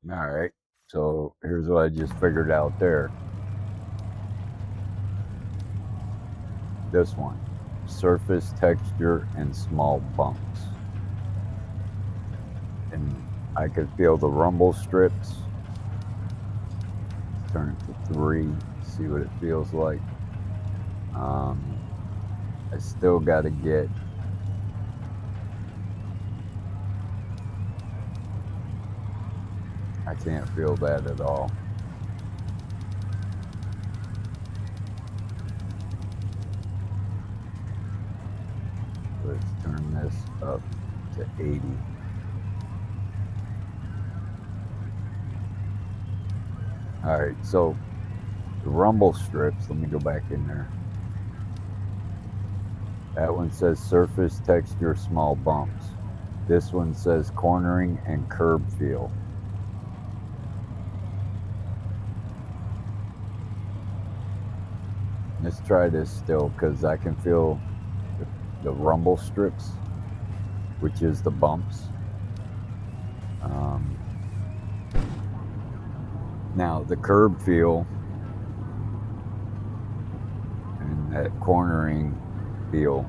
Alright, so here's what I just figured out there. This one, surface texture and small bumps. And I could feel the rumble strips. Turn it to 3, see what it feels like. I still got to get I can't feel that at all. Let's turn this up to 80. All right, so the rumble strips, let me go back in there. That one says surface texture, small bumps. This one says cornering and curb feel. Let's try this still, because I can feel the rumble strips, which is the bumps. Now the curb feel and that cornering feel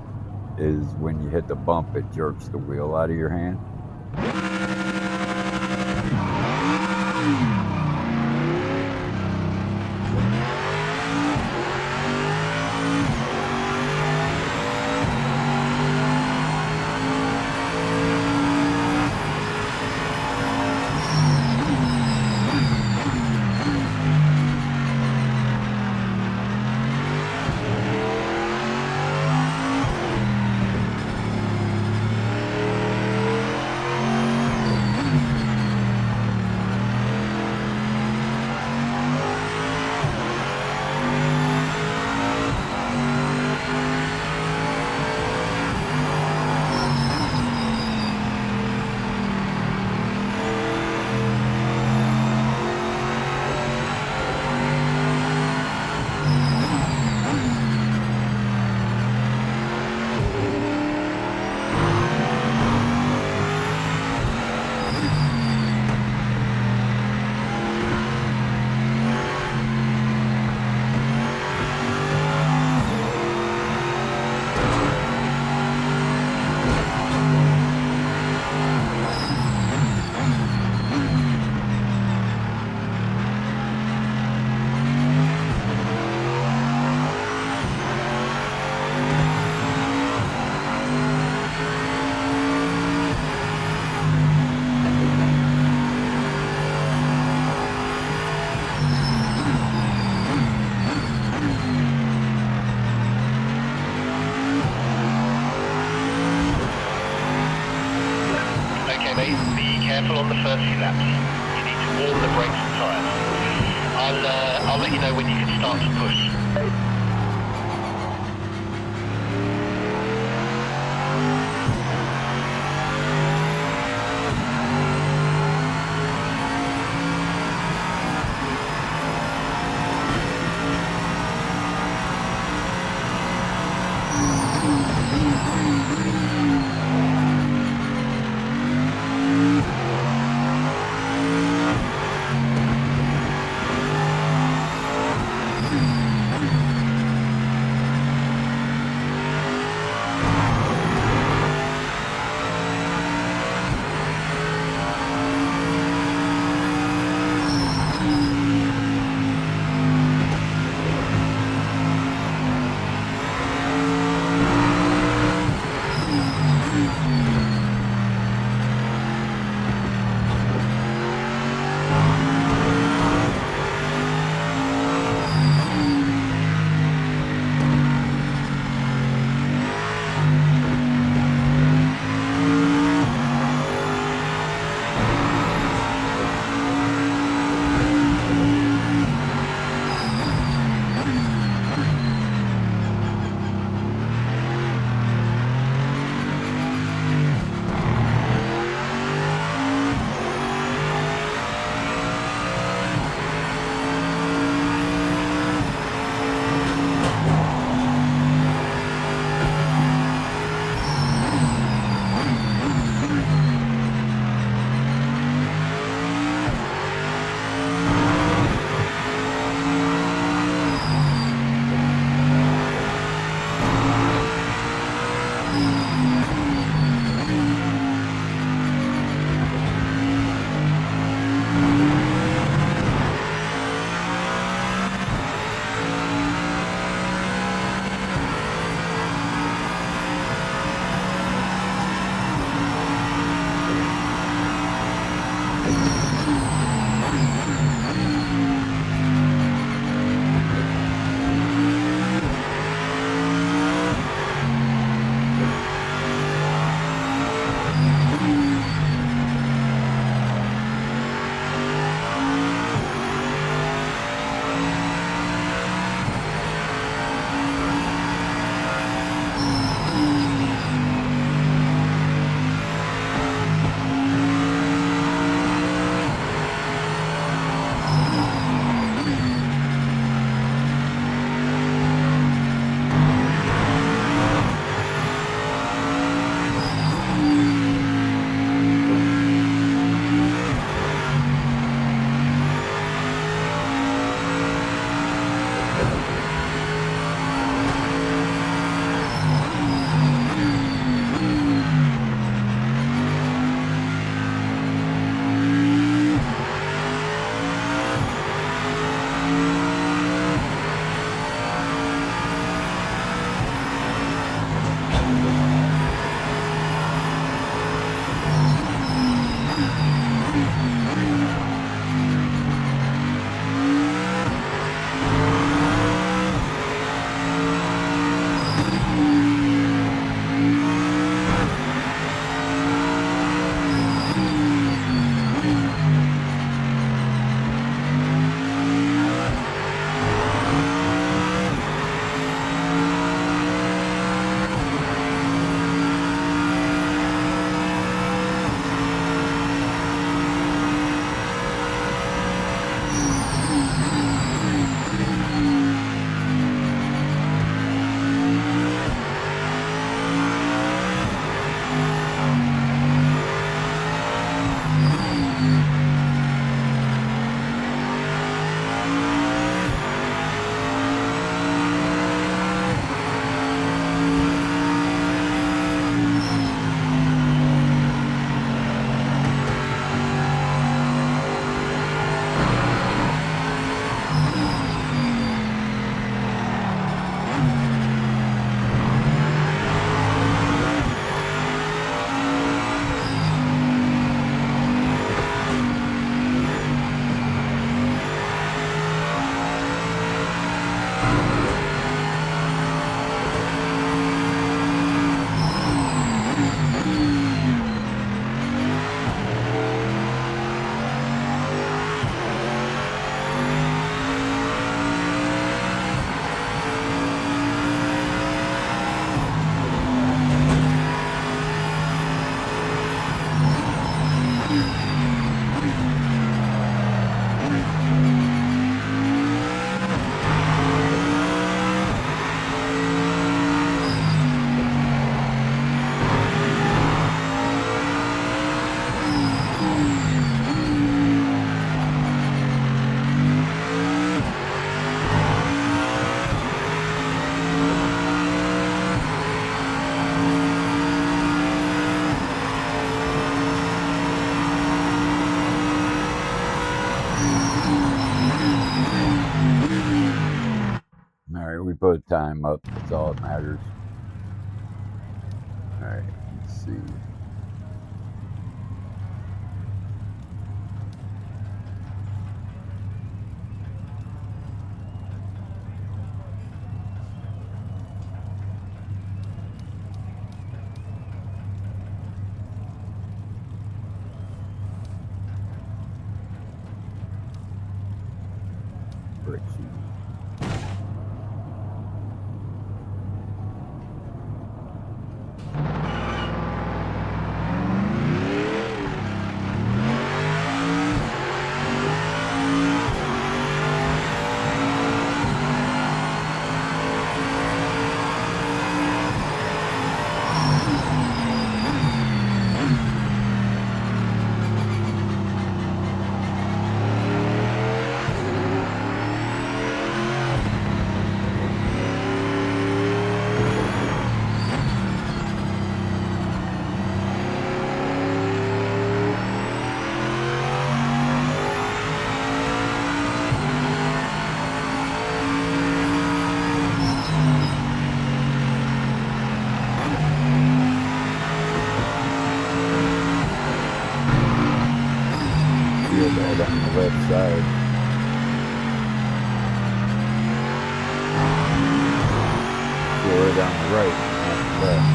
is when you hit the bump, it jerks the wheel out of your hand. Careful on the first few laps. You need to warm the brakes and tyres. I'll let you know when you can start to push. put a time up. That's all that matters. All right, let's see. Brake shoes. Feel that on the left side. Feel it on the right, not the left.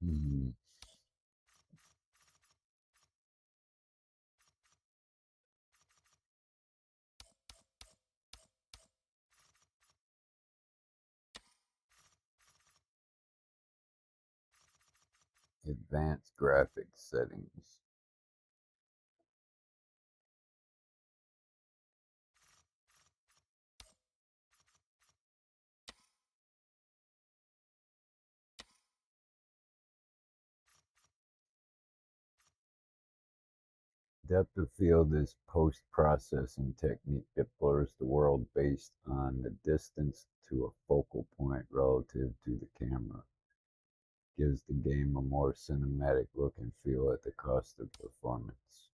Mhm. Advanced graphics settings. Depth of field is post-processing technique that blurs the world based on the distance to a focal point relative to the camera. Gives the game a more cinematic look and feel at the cost of performance.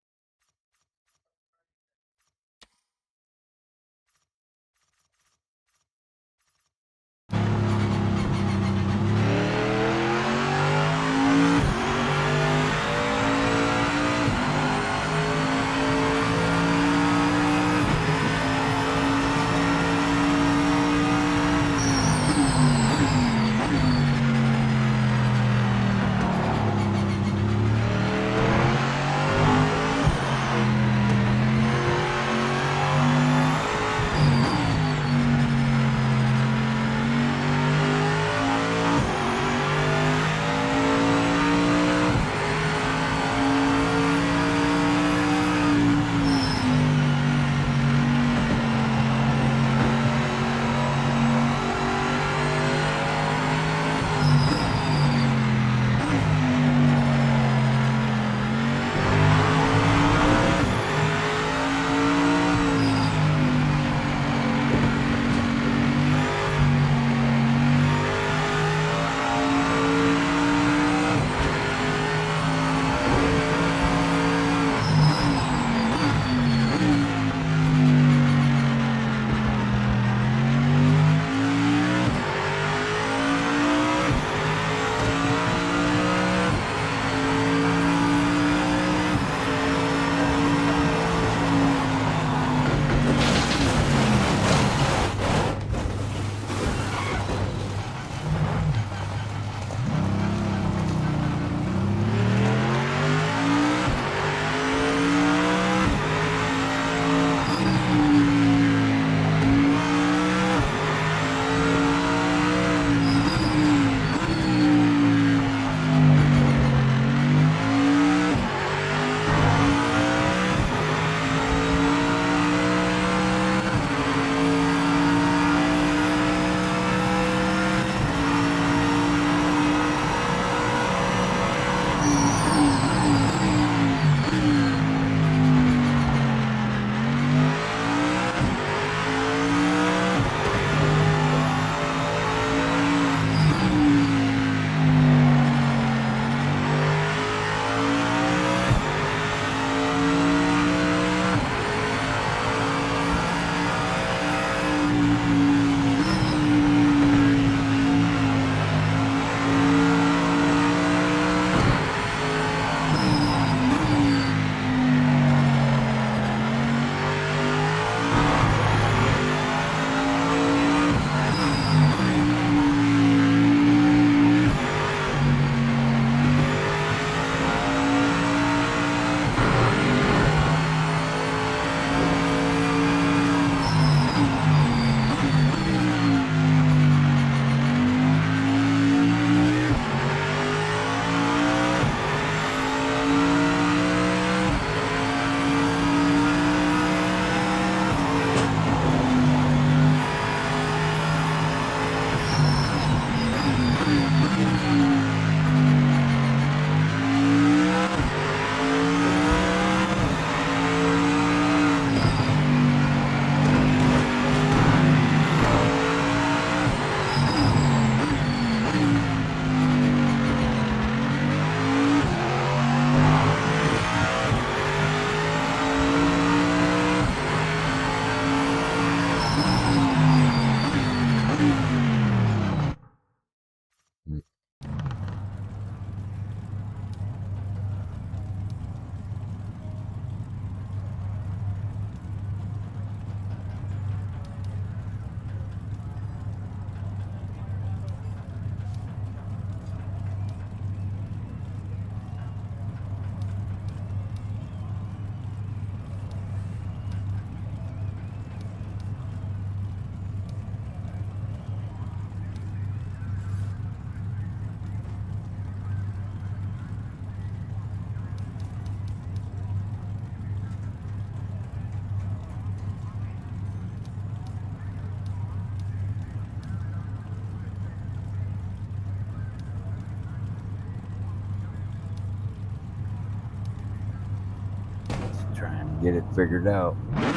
get it figured out. Trying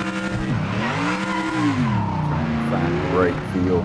to find the right feel.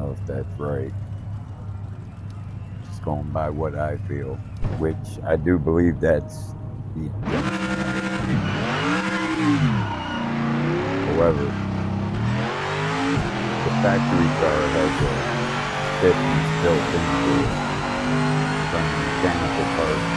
know if that's right. Just going by what I feel, which I do believe that's the intention. However, the factory car has a fitness built into it from mechanical parts.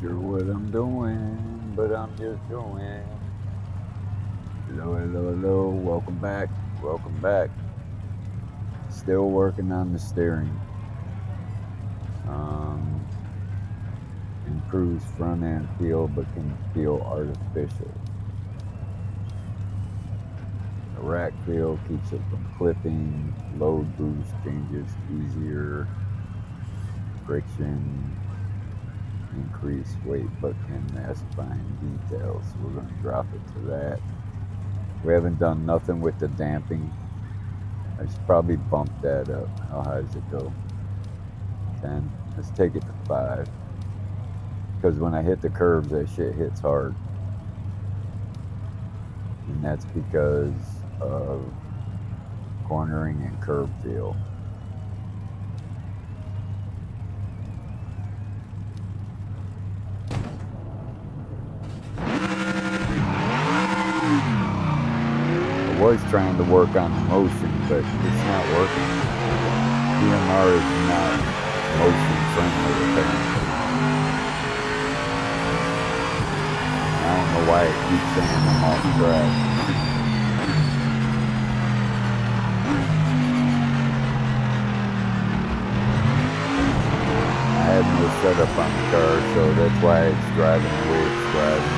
Sure what I'm doing, but I'm just going. Hello, hello, hello. Welcome back. Welcome back. Still working on the steering. Improves front end feel, but can feel artificial. The rack feel keeps it from clipping. Load boost changes easier. Friction. Increase weight but can mask fine details. We're going to drop it to that. We haven't done nothing with the damping. I should probably bump that up. How high does it go? 10. Let's take it to 5. Because when I hit the curves, that shit hits hard. And that's because of cornering and curb feel. I was trying to work on the motion, but it's not working. PMR is not motion friendly apparently. I don't know why it keeps saying I'm off track. I had no setup on the car, so that's why it's driving the way it's driving.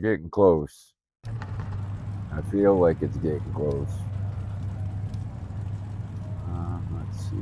We're getting close. I feel like it's getting close. Let's see.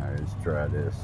All right, let's try this.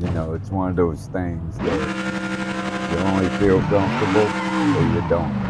You know, it's one of those things that you only feel comfortable or you don't.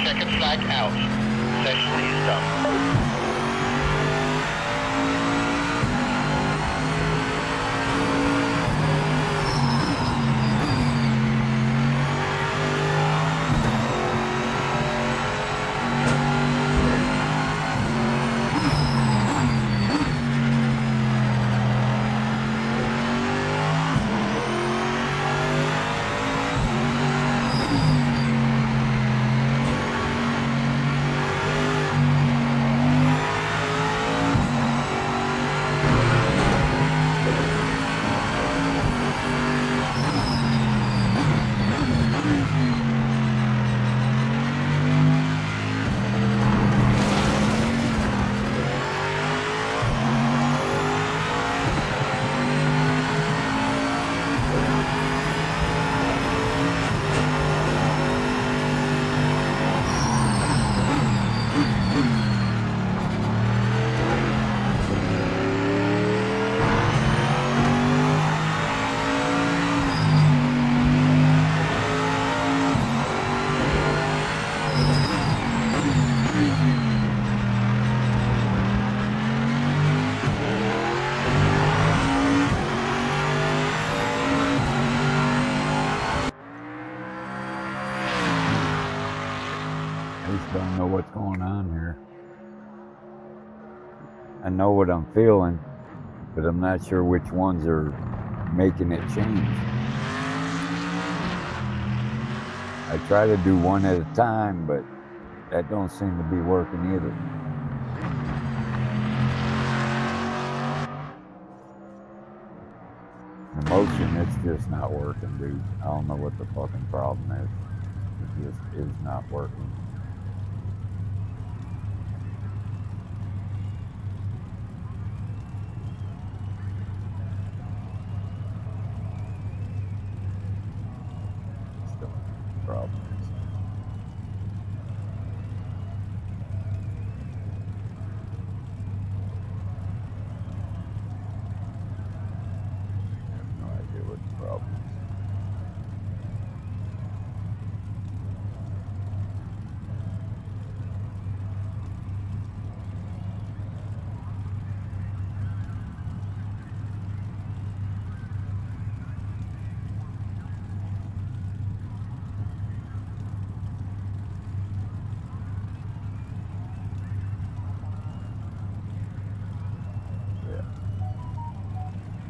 Checkered flag out. Session is done. I just don't know what's going on here. I know what I'm feeling, but I'm not sure which ones are making it change. I try to do one at a time, but that don't seem to be working either. The motion, it's just not working, dude. I don't know what the fucking problem is. It just is not working. Just don't know what the problem is. I have no idea what the problem is.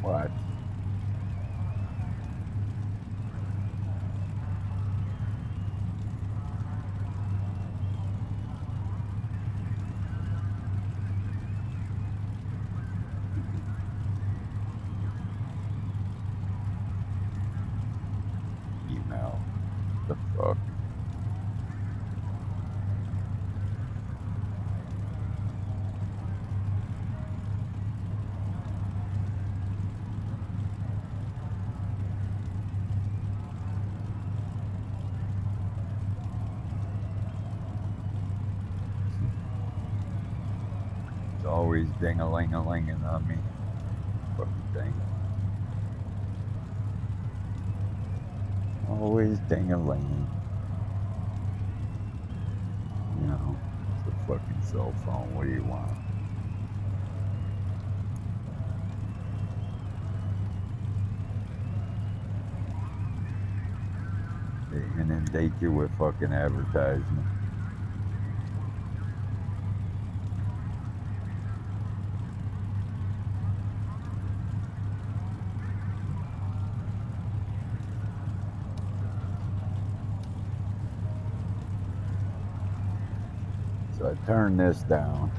What? Email. The fuck? It's always ding-a-ling-a-linging on me. Fucking thing. Always ding-a-linging. You know, it's a fucking cell phone. What do you want? They inundate you with fucking advertisement. So I turn this down.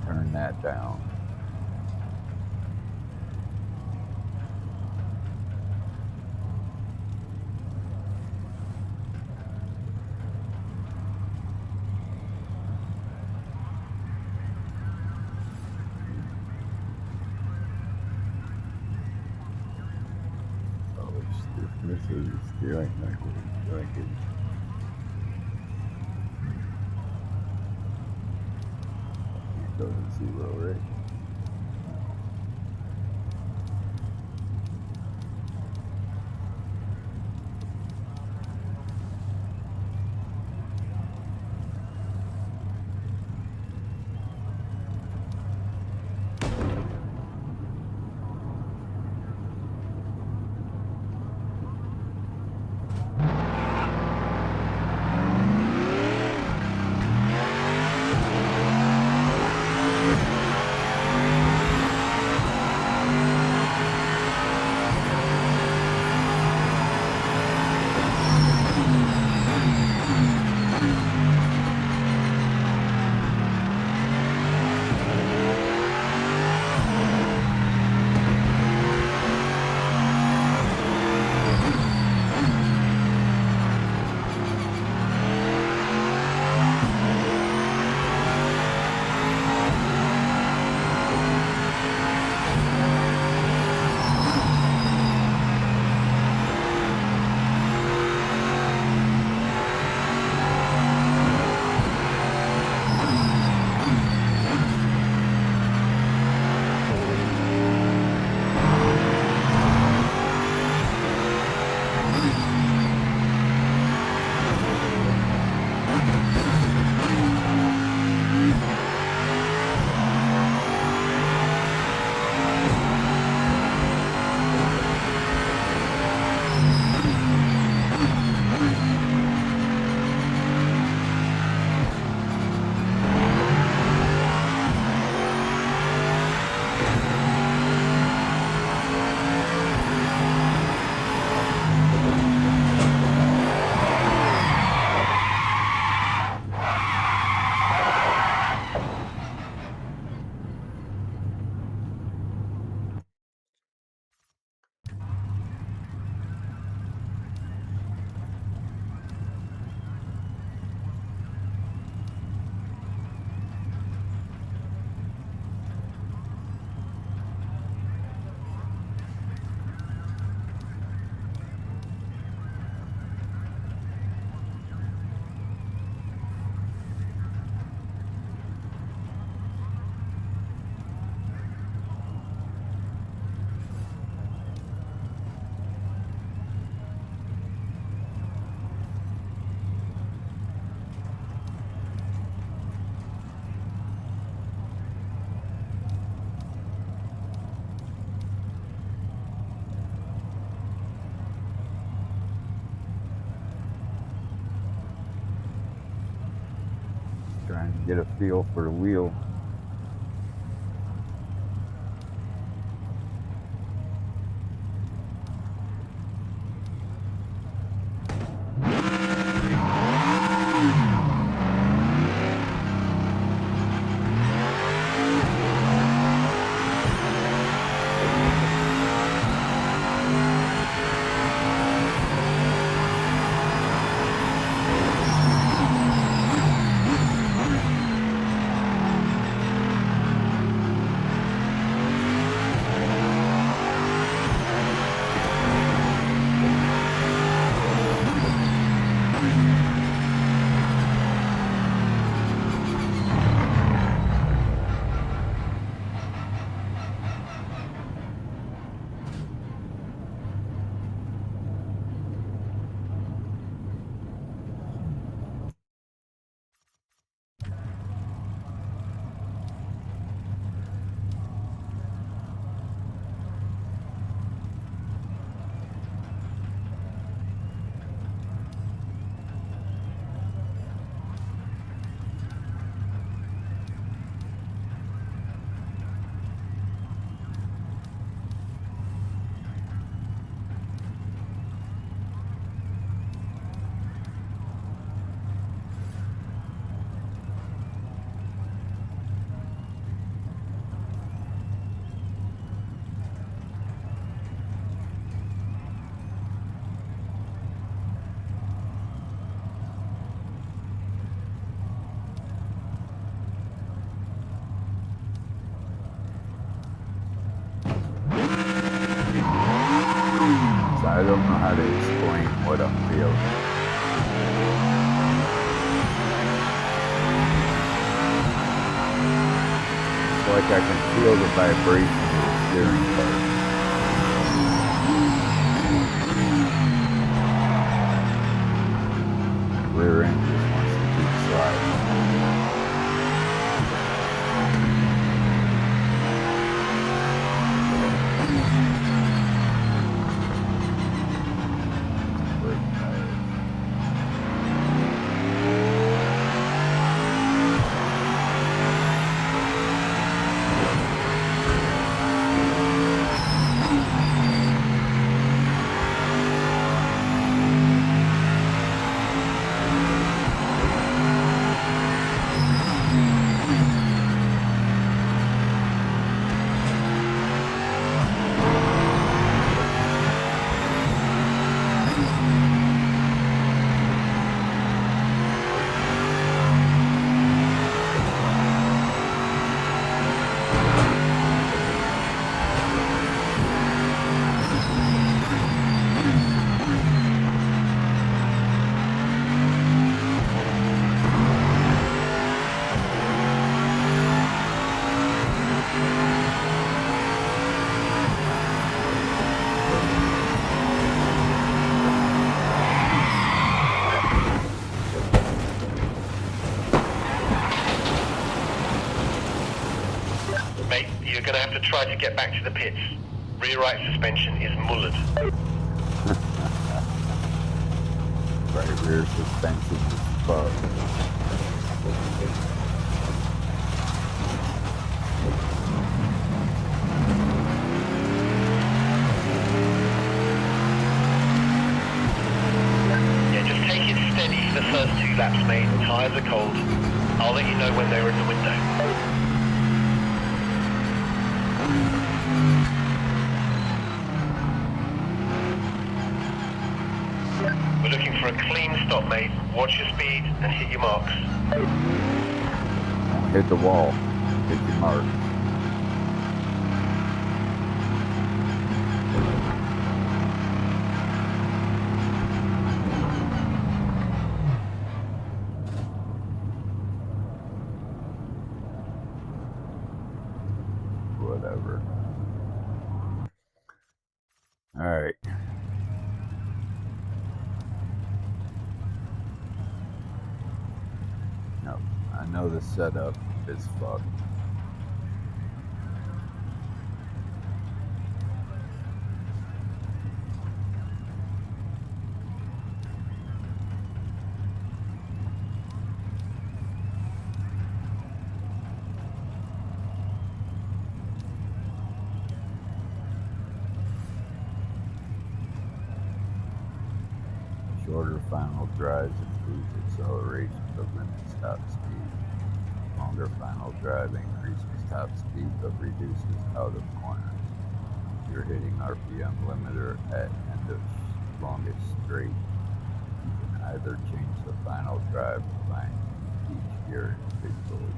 Turn that down. Still ain't like it. Still ain't good. Can't go to 0, right? Trying to get a feel for the wheel. I don't know how to explain what I'm feeling. It's like I can feel the vibration of the steering part. Rear end just wants to keep sliding. Brake tires. Mate, you're going to have to try to get back to the pits. Rear right suspension is mullered. Right rear suspension is fucked. Yeah, just take it steady for the first 2 laps, mate. Tyres are cold. I'll let you know when they're in the window. We're looking for a clean stop, mate. Watch your speed and hit your marks. Don't hit the wall. Hit your mark. Whatever. All right. No, I know the setup is fucked. Shorter final drives improves acceleration but limits top speed. Longer final drive increases top speed but reduces out of corners. You're hitting RPM limiter at end of longest straight. You can either change the final drive or find each gear individually.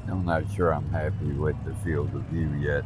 I'm not sure I'm happy with the field of view yet.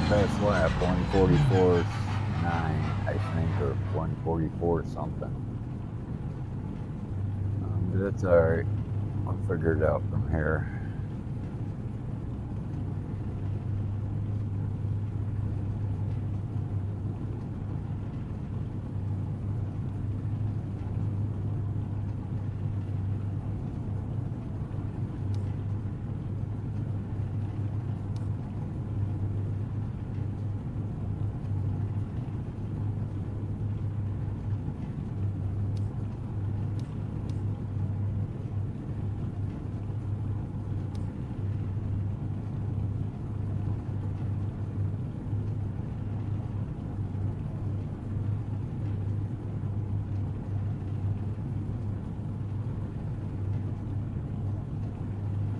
Best lap, 144.9, I think, or 144 something. But that's alright. I'll figure it out from here.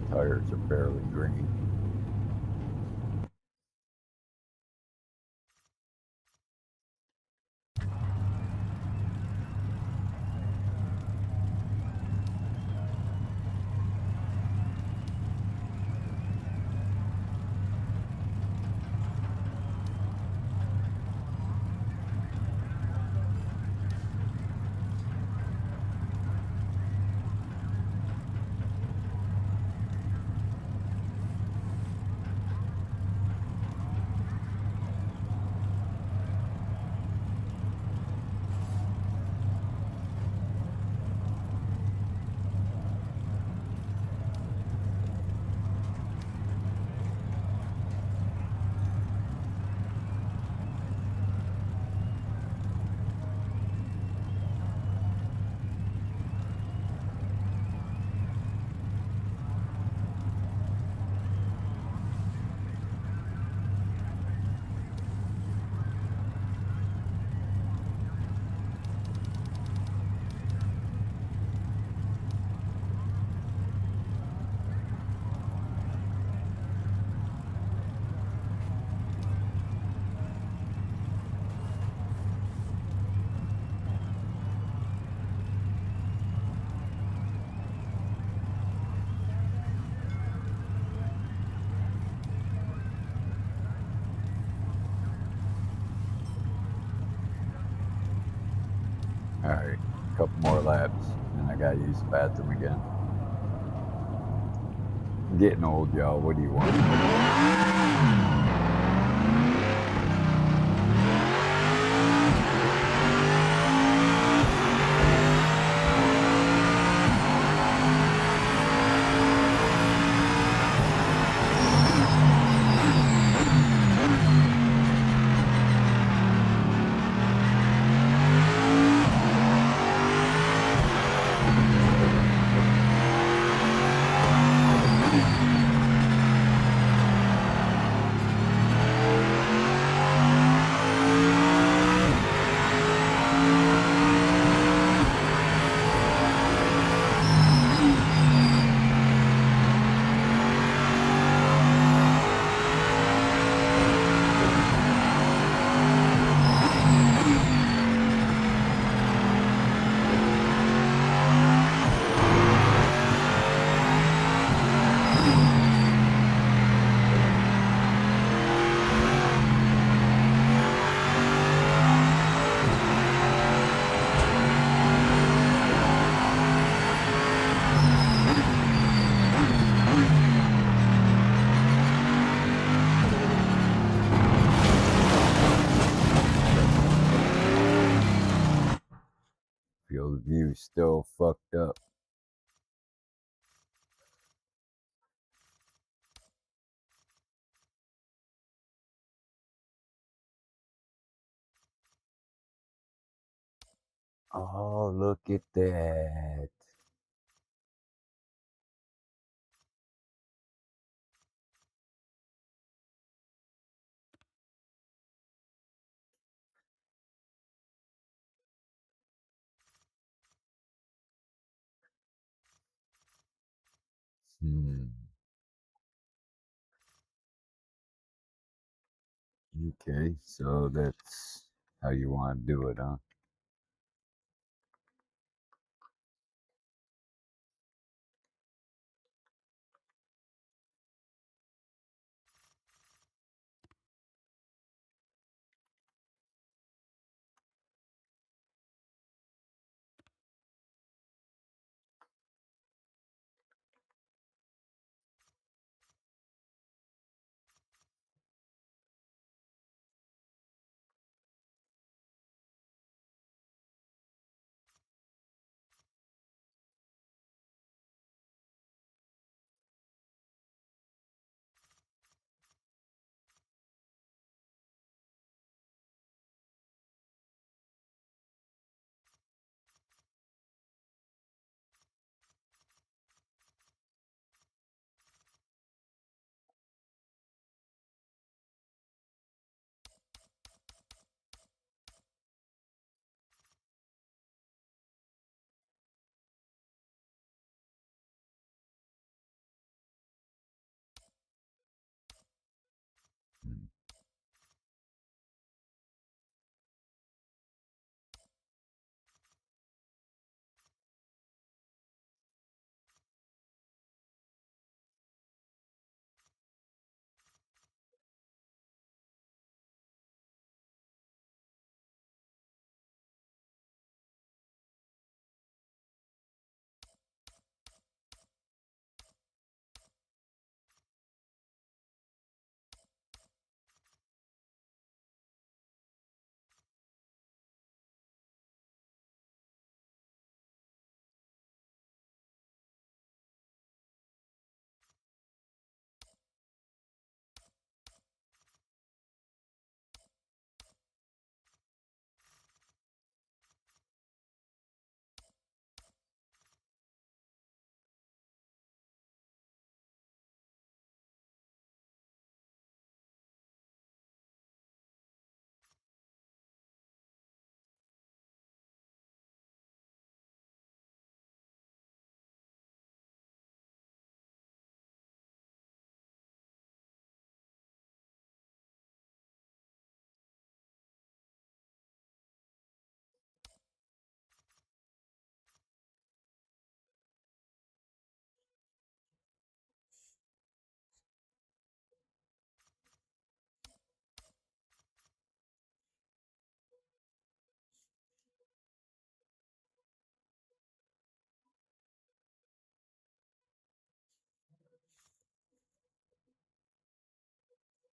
Tires are barely green. Alright, a couple more laps, and I gotta use the bathroom again. I'm getting old, y'all. What do you want? the view's still fucked up. Oh, look at that. Okay, so that's how you want to do it, huh? Hmm.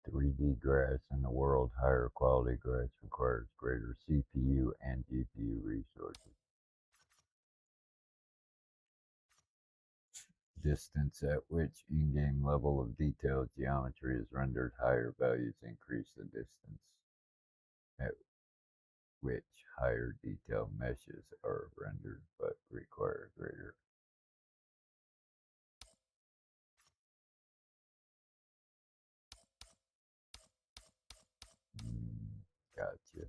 3D grass in the world, higher quality grass requires greater CPU and GPU resources. Distance at which in-game level of detailed geometry is rendered, higher values increase the distance at which higher detail meshes are rendered but require greater. Gotcha.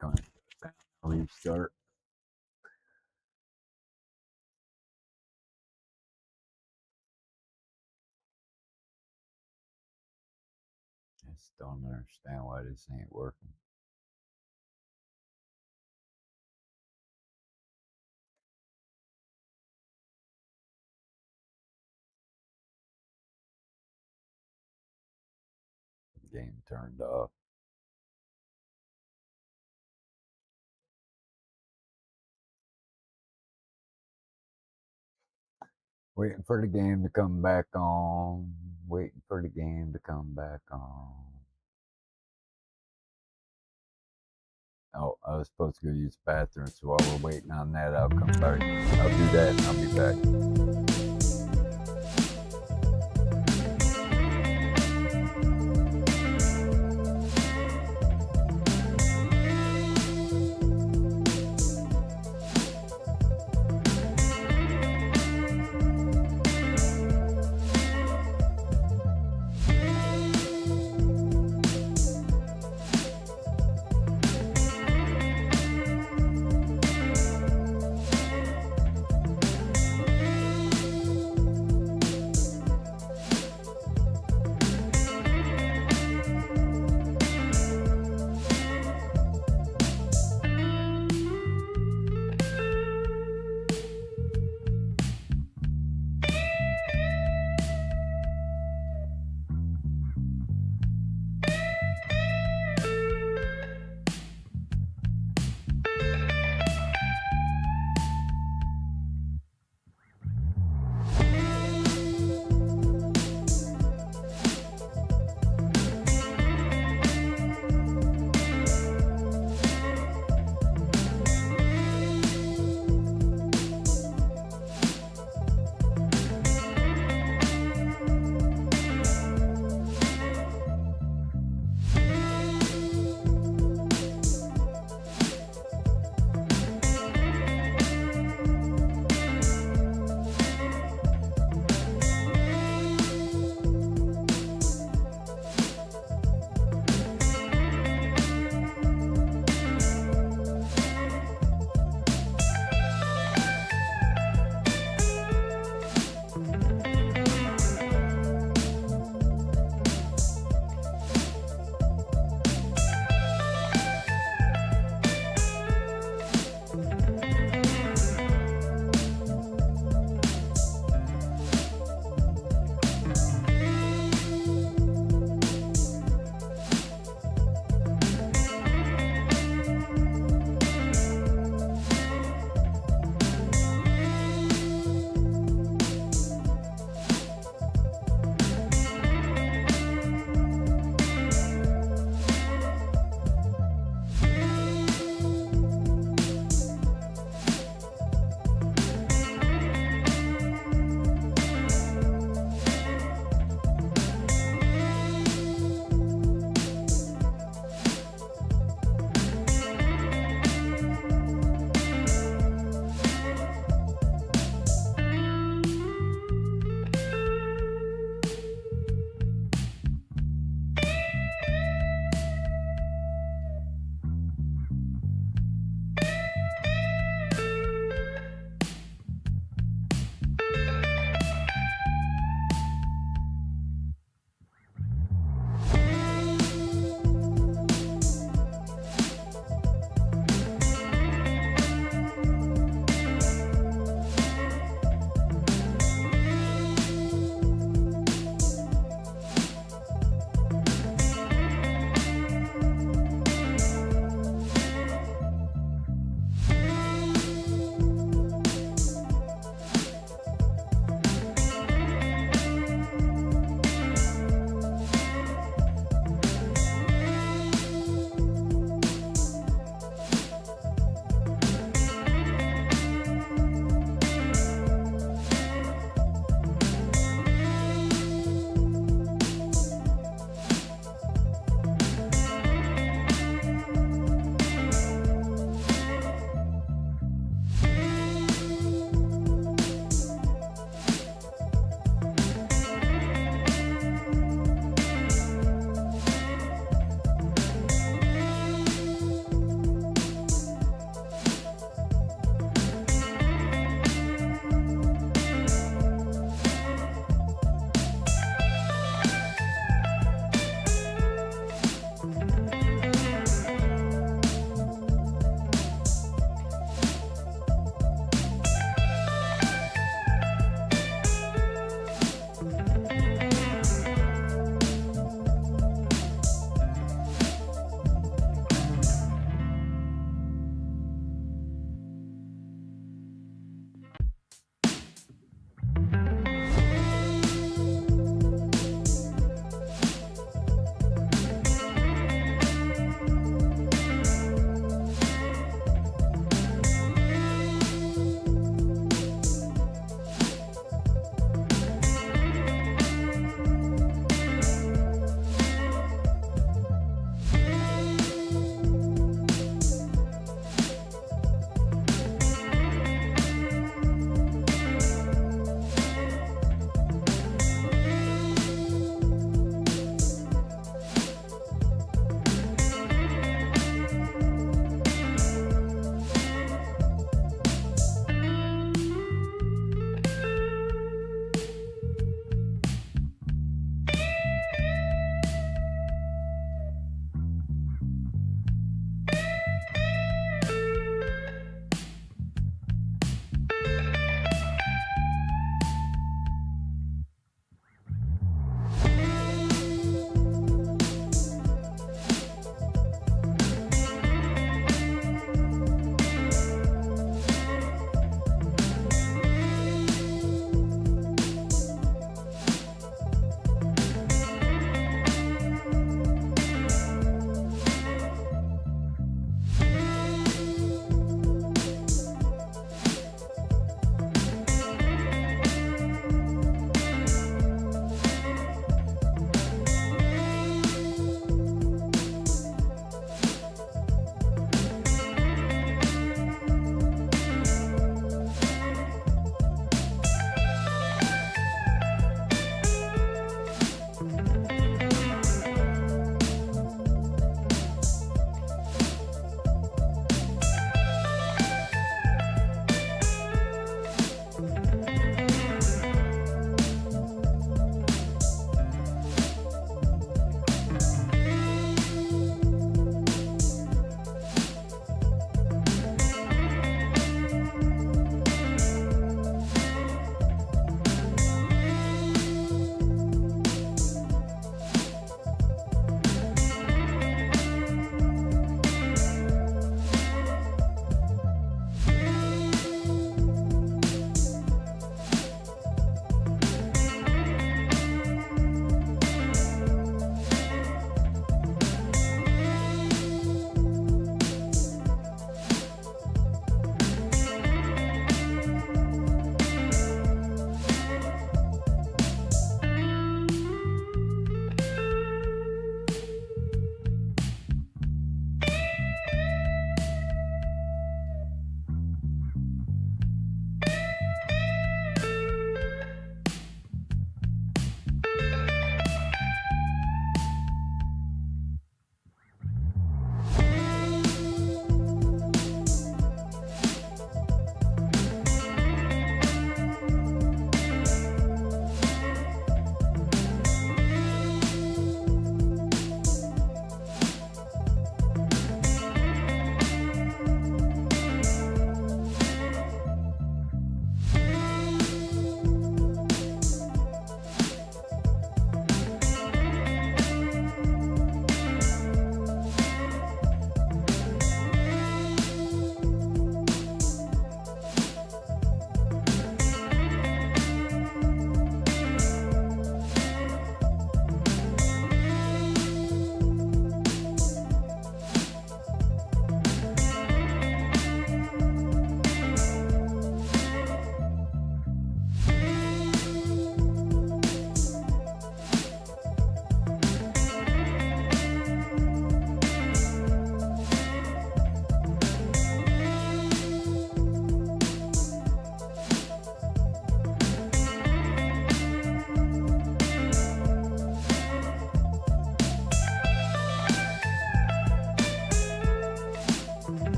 Going to restart. don't understand why this ain't working. Game turned off. Waiting for the game to come back on. Waiting for the game to come back on. Oh, I was supposed to go use the bathroom, so while we're waiting on that, I'll come back. I'll do that and I'll be back.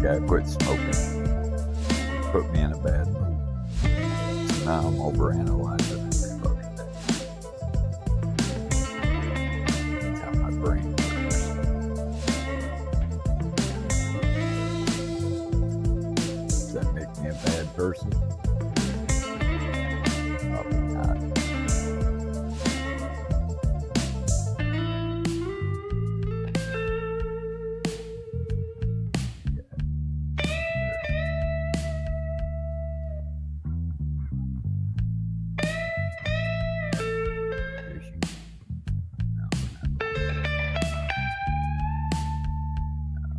gotta quit smoking. Put me in a bad mood. So now I'm overanalyzing every fucking day. That's how my brain works. Does that make me a bad person? Probably not.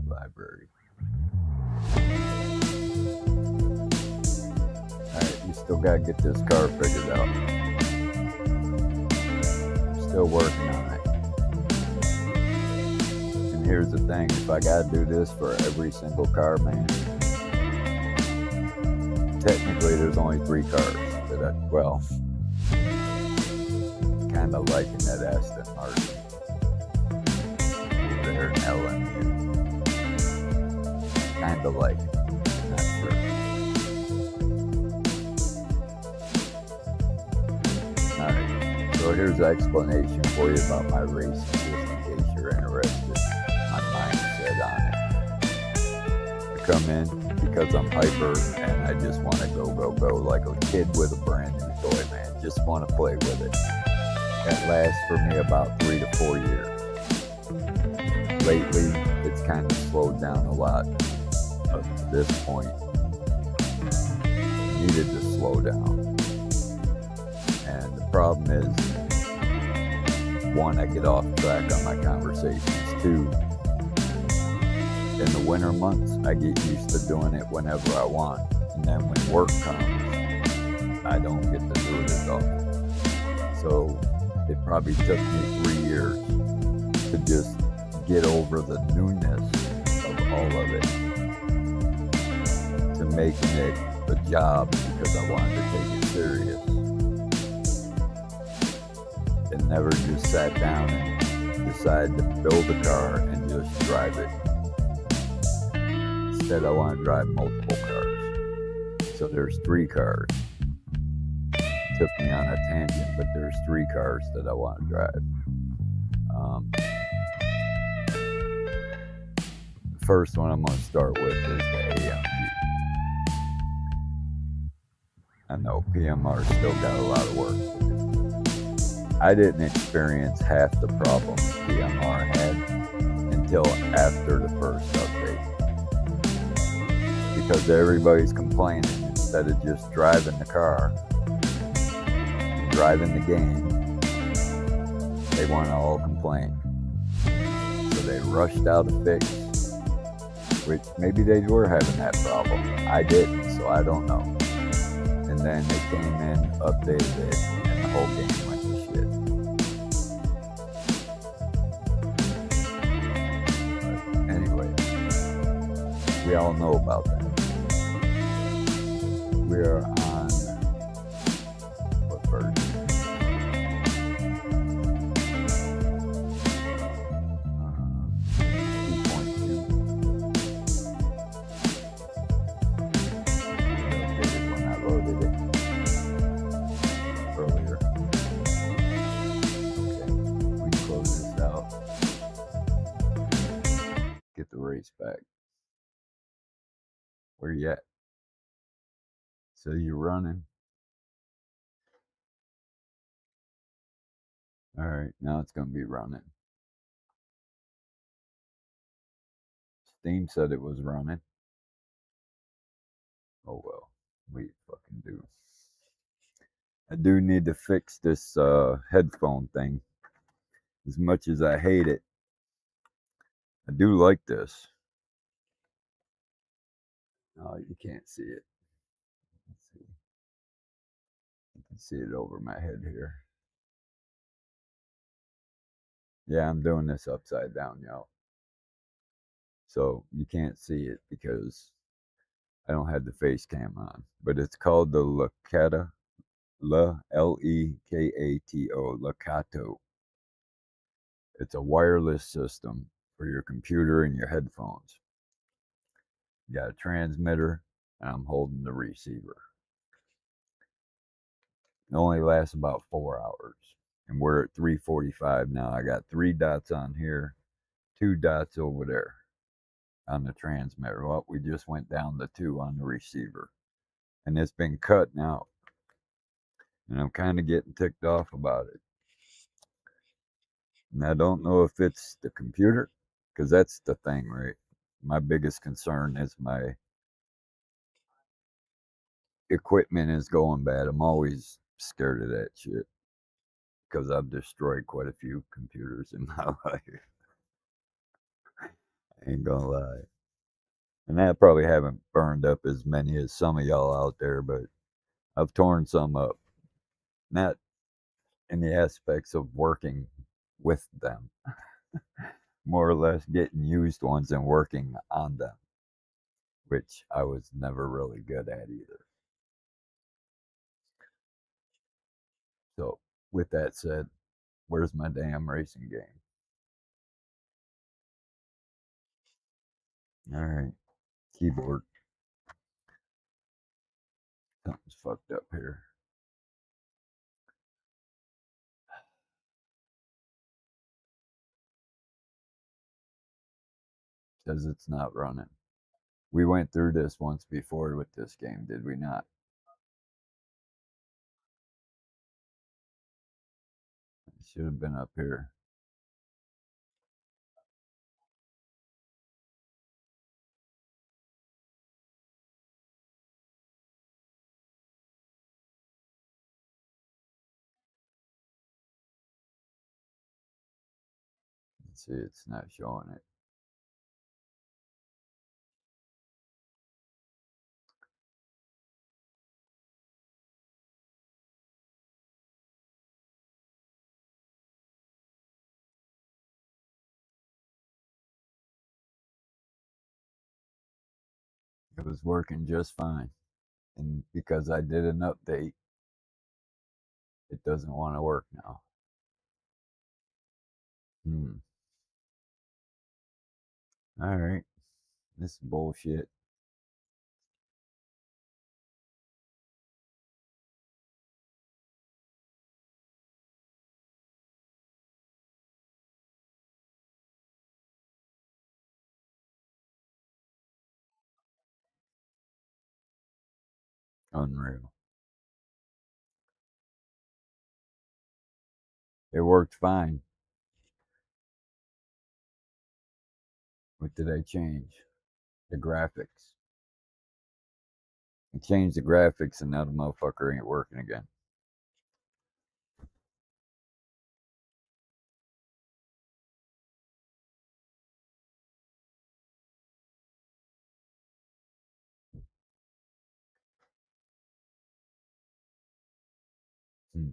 Library. Alright, you still gotta get this car figured out. Still working on it. And here's the thing, if I gotta do this for every single car, man, technically there's only 3 cars that I, well, kind of liking that Aston Martin over there in LMU. Kind of like it, not sure. Alright, so here's the explanation for you about my racing, just in case you're interested. My mindset on it. I come in because I'm hyper and I just want to go like a kid with a brand new toy, man. Just want to play with it. That lasts for me about 3 to 4 years. Lately, it's kind of slowed down a lot. Up to this point, needed to slow down. And the problem is, 1, I get off track on my conversations. 2, in the winter months, I get used to doing it whenever I want. And then when work comes, I don't get to do it at all. So it probably took me 3 years to just get over the newness of all of it, to making it a job because I wanted to take it serious, and never just sat down and decided to build a car and just drive it. Instead, I want to drive multiple cars. So there's 3 cars. Took me on a tangent, but there's 3 cars that I want to drive. The first one I'm going to start with is the AMG. I know PMR still got a lot of work to do. I didn't experience half the problems PMR had until after the first update. Because everybody's complaining instead of just driving the car, driving the game, they want to all complain. So they rushed out a fix, which maybe they were having that problem. I didn't, so I don't know. And then they came in, updated it, and the whole game went to shit. But anyway, we all know about that. We are on what version? 2.2. Updated when I loaded it earlier. Okay, we can close this out. Get the race back. Where you at? So you're running. All right, now it's going to be running. Steam said it was running. Oh well, we fucking do. I do need to fix this headphone thing. As much as I hate it, I do like this. Oh, you can't see it. Let's see. You can see it over my head here. Yeah, I'm doing this upside down, y'all. So you can't see it because I don't have the face cam on. But it's called the Lekato, L-E-K-A-T-O, Lekato. It's a wireless system for your computer and your headphones. got a transmitter, and I'm holding the receiver. It only lasts about 4 hours. And we're at 3:45 now. I got 3 dots on here, 2 dots over there on the transmitter. Well, we just went down to 2 on the receiver. And it's been cutting out. And I'm kind of getting ticked off about it. And I don't know if it's the computer, because that's the thing, right? My biggest concern is my equipment is going bad. I'm always scared of that shit because I've destroyed quite a few computers in my life. I ain't gonna lie. And I probably haven't burned up as many as some of y'all out there, but I've torn some up. Not in the aspects of working with them, more or less getting used ones and working on them, which I was never really good at either. So, with that said, where's my damn racing game? All right, keyboard. Something's fucked up here. Says it's not running. We went through this once before with this game, did we not? It should have been up here. Let's see, it's not showing it. It was working just fine. And because I did an update, it doesn't want to work now. All right. This is bullshit. Unreal. It worked fine. What did I change? The graphics. I changed the graphics and now the motherfucker ain't working again. Hmm.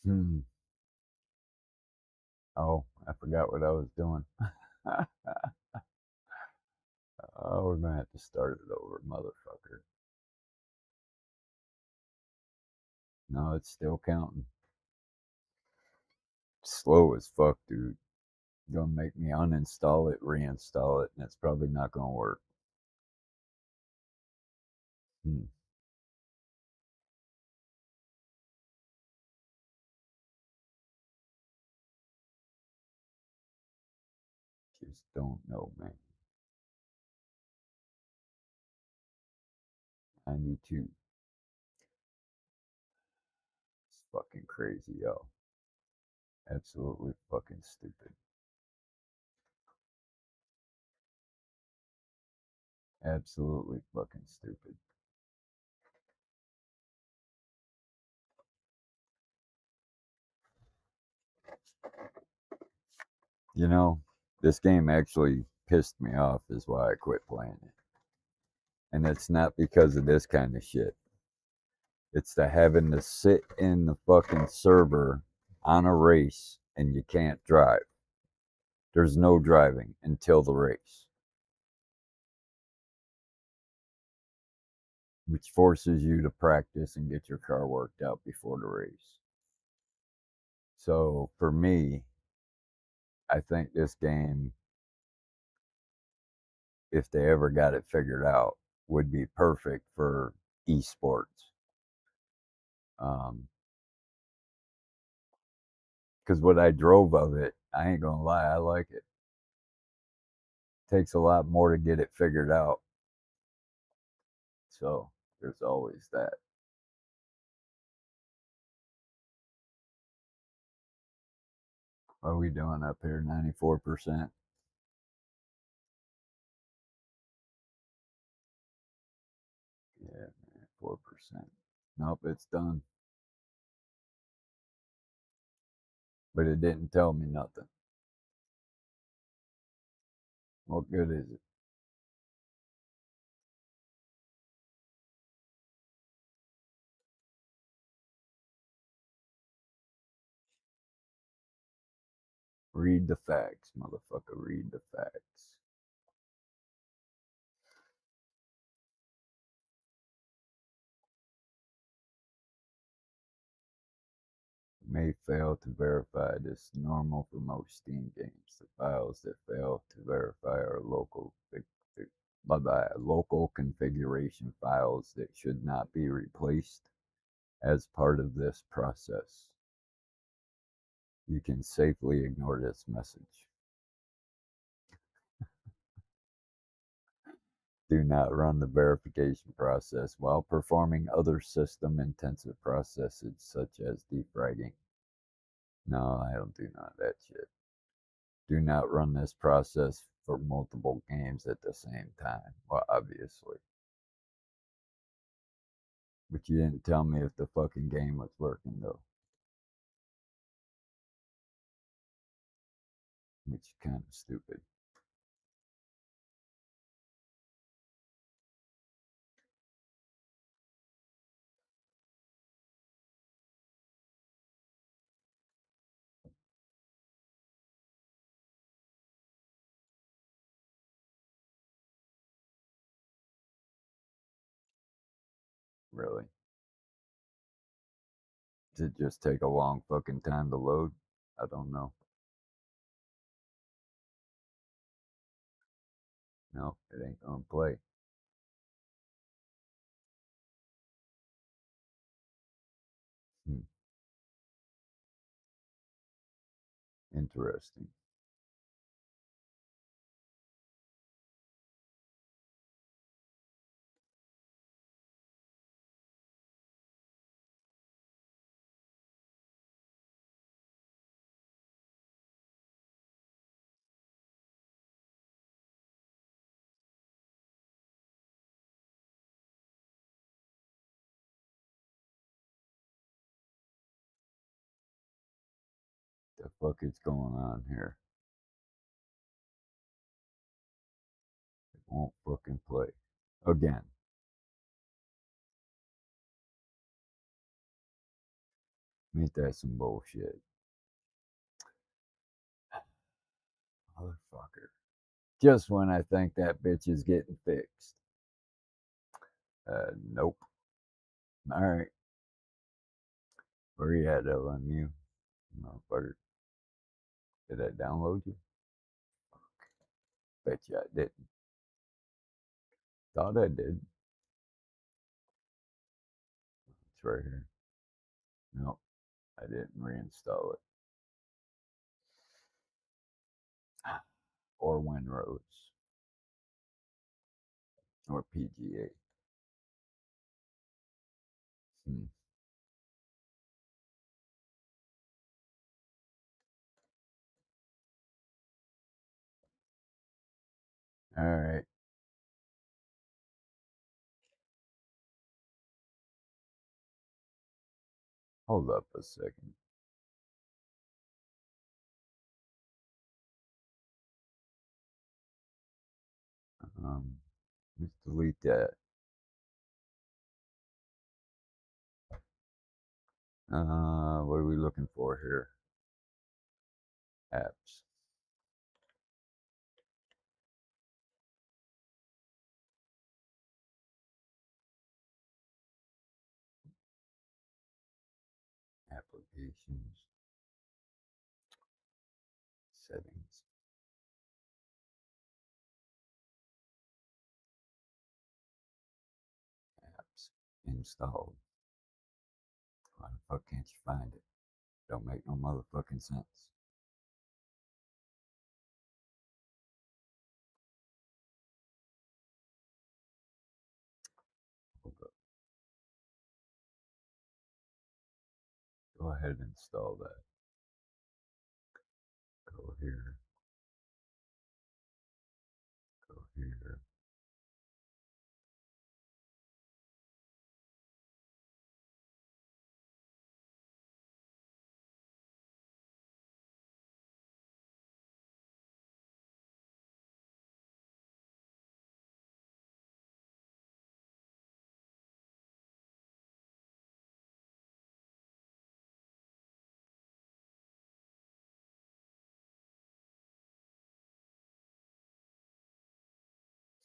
Hmm. Oh, I forgot what I was doing. Oh, we're gonna have to start it over, motherfucker. No, it's still counting. Slow as fuck, dude. Gonna make me uninstall it, reinstall it, and it's probably not gonna work. Hmm. Just don't know, man. 92. It's fucking crazy, yo. Absolutely fucking stupid. Absolutely fucking stupid. You know, this game actually pissed me off, is why I quit playing it. And it's not because of this kind of shit. It's the having to sit in the fucking server on a race and you can't drive. There's no driving until the race, which forces you to practice and get your car worked out before the race. So for me, I think this game, if they ever got it figured out, would be perfect for esports. Because what I drove of it, I ain't gonna lie, I like it. Takes a lot more to get it figured out. So there's always that. What are we doing up here? 94%. Yeah, 4%. Nope, it's done. But it didn't tell me nothing. What good is it? Read the facts, motherfucker. Read the facts. May fail to verify. This is normal for most Steam games. The files that fail to verify are local configuration files that should not be replaced as part of this process. You can safely ignore this message. Do not run the verification process while performing other system-intensive processes such as defragging. No, I don't do none of that shit. Do not run this process for multiple games at the same time. Well, obviously. But you didn't tell me if the fucking game was working, though. Which is kind of stupid. Really. Does it just take a long fucking time to load? I don't know. No, it ain't gonna play. Interesting. The fuck is going on here? It won't fucking play. Again. Ain't that some bullshit? Motherfucker. Just when I think that bitch is getting fixed. Nope. Alright. Where you at, LMU? Motherfucker. Did I download you? Bet you I didn't. Thought I did. It's right here. Nope. I didn't reinstall it. Or Winrose. Or PGA. Alright. Hold up a second. Let's delete that. What are we looking for here? Apps. Applications. Settings. Apps. Installed. Why the fuck can't you find it? Don't make no motherfucking sense. Hold up. Go ahead and install that. Go here. Go here.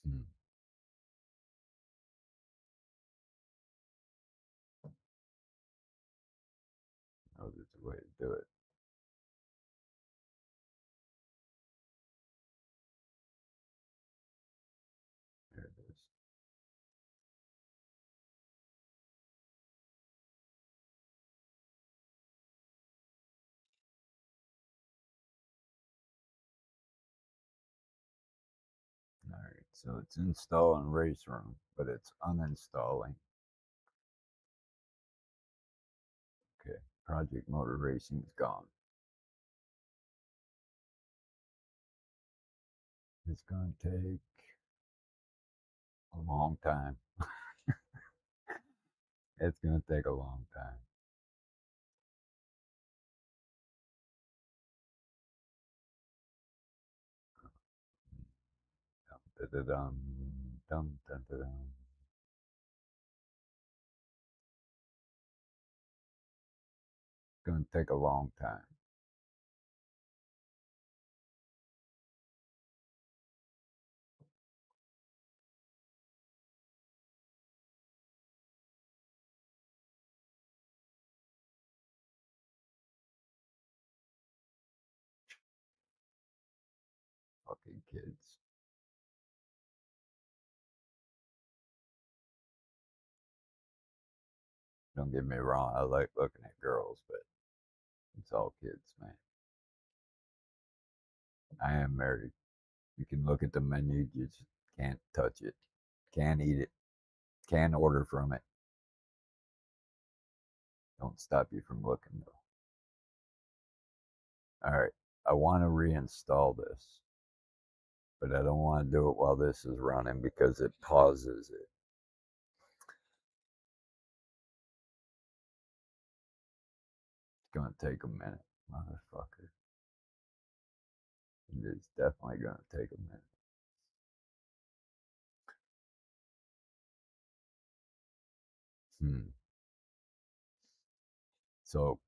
Hmm. Oh, there's a way to do it. There it is. Alright, so it's installing Race Room, but it's uninstalling. Okay, Project Motor Racing is gone. It's going to take a long time. It's going to take a long time. Dum, dum, dum, dum, dum, dum. It's going to take a long time. Fucking kids. Don't get me wrong, I like looking at girls, but it's all kids, man. I am married. You can look at the menu, you just can't touch it. Can't eat it. Can't order from it. Don't stop you from looking though. Alright, I want to reinstall this, but I don't want to do it while this is running because it pauses it. It's going to take a minute, motherfucker. It is definitely going to take a minute. So,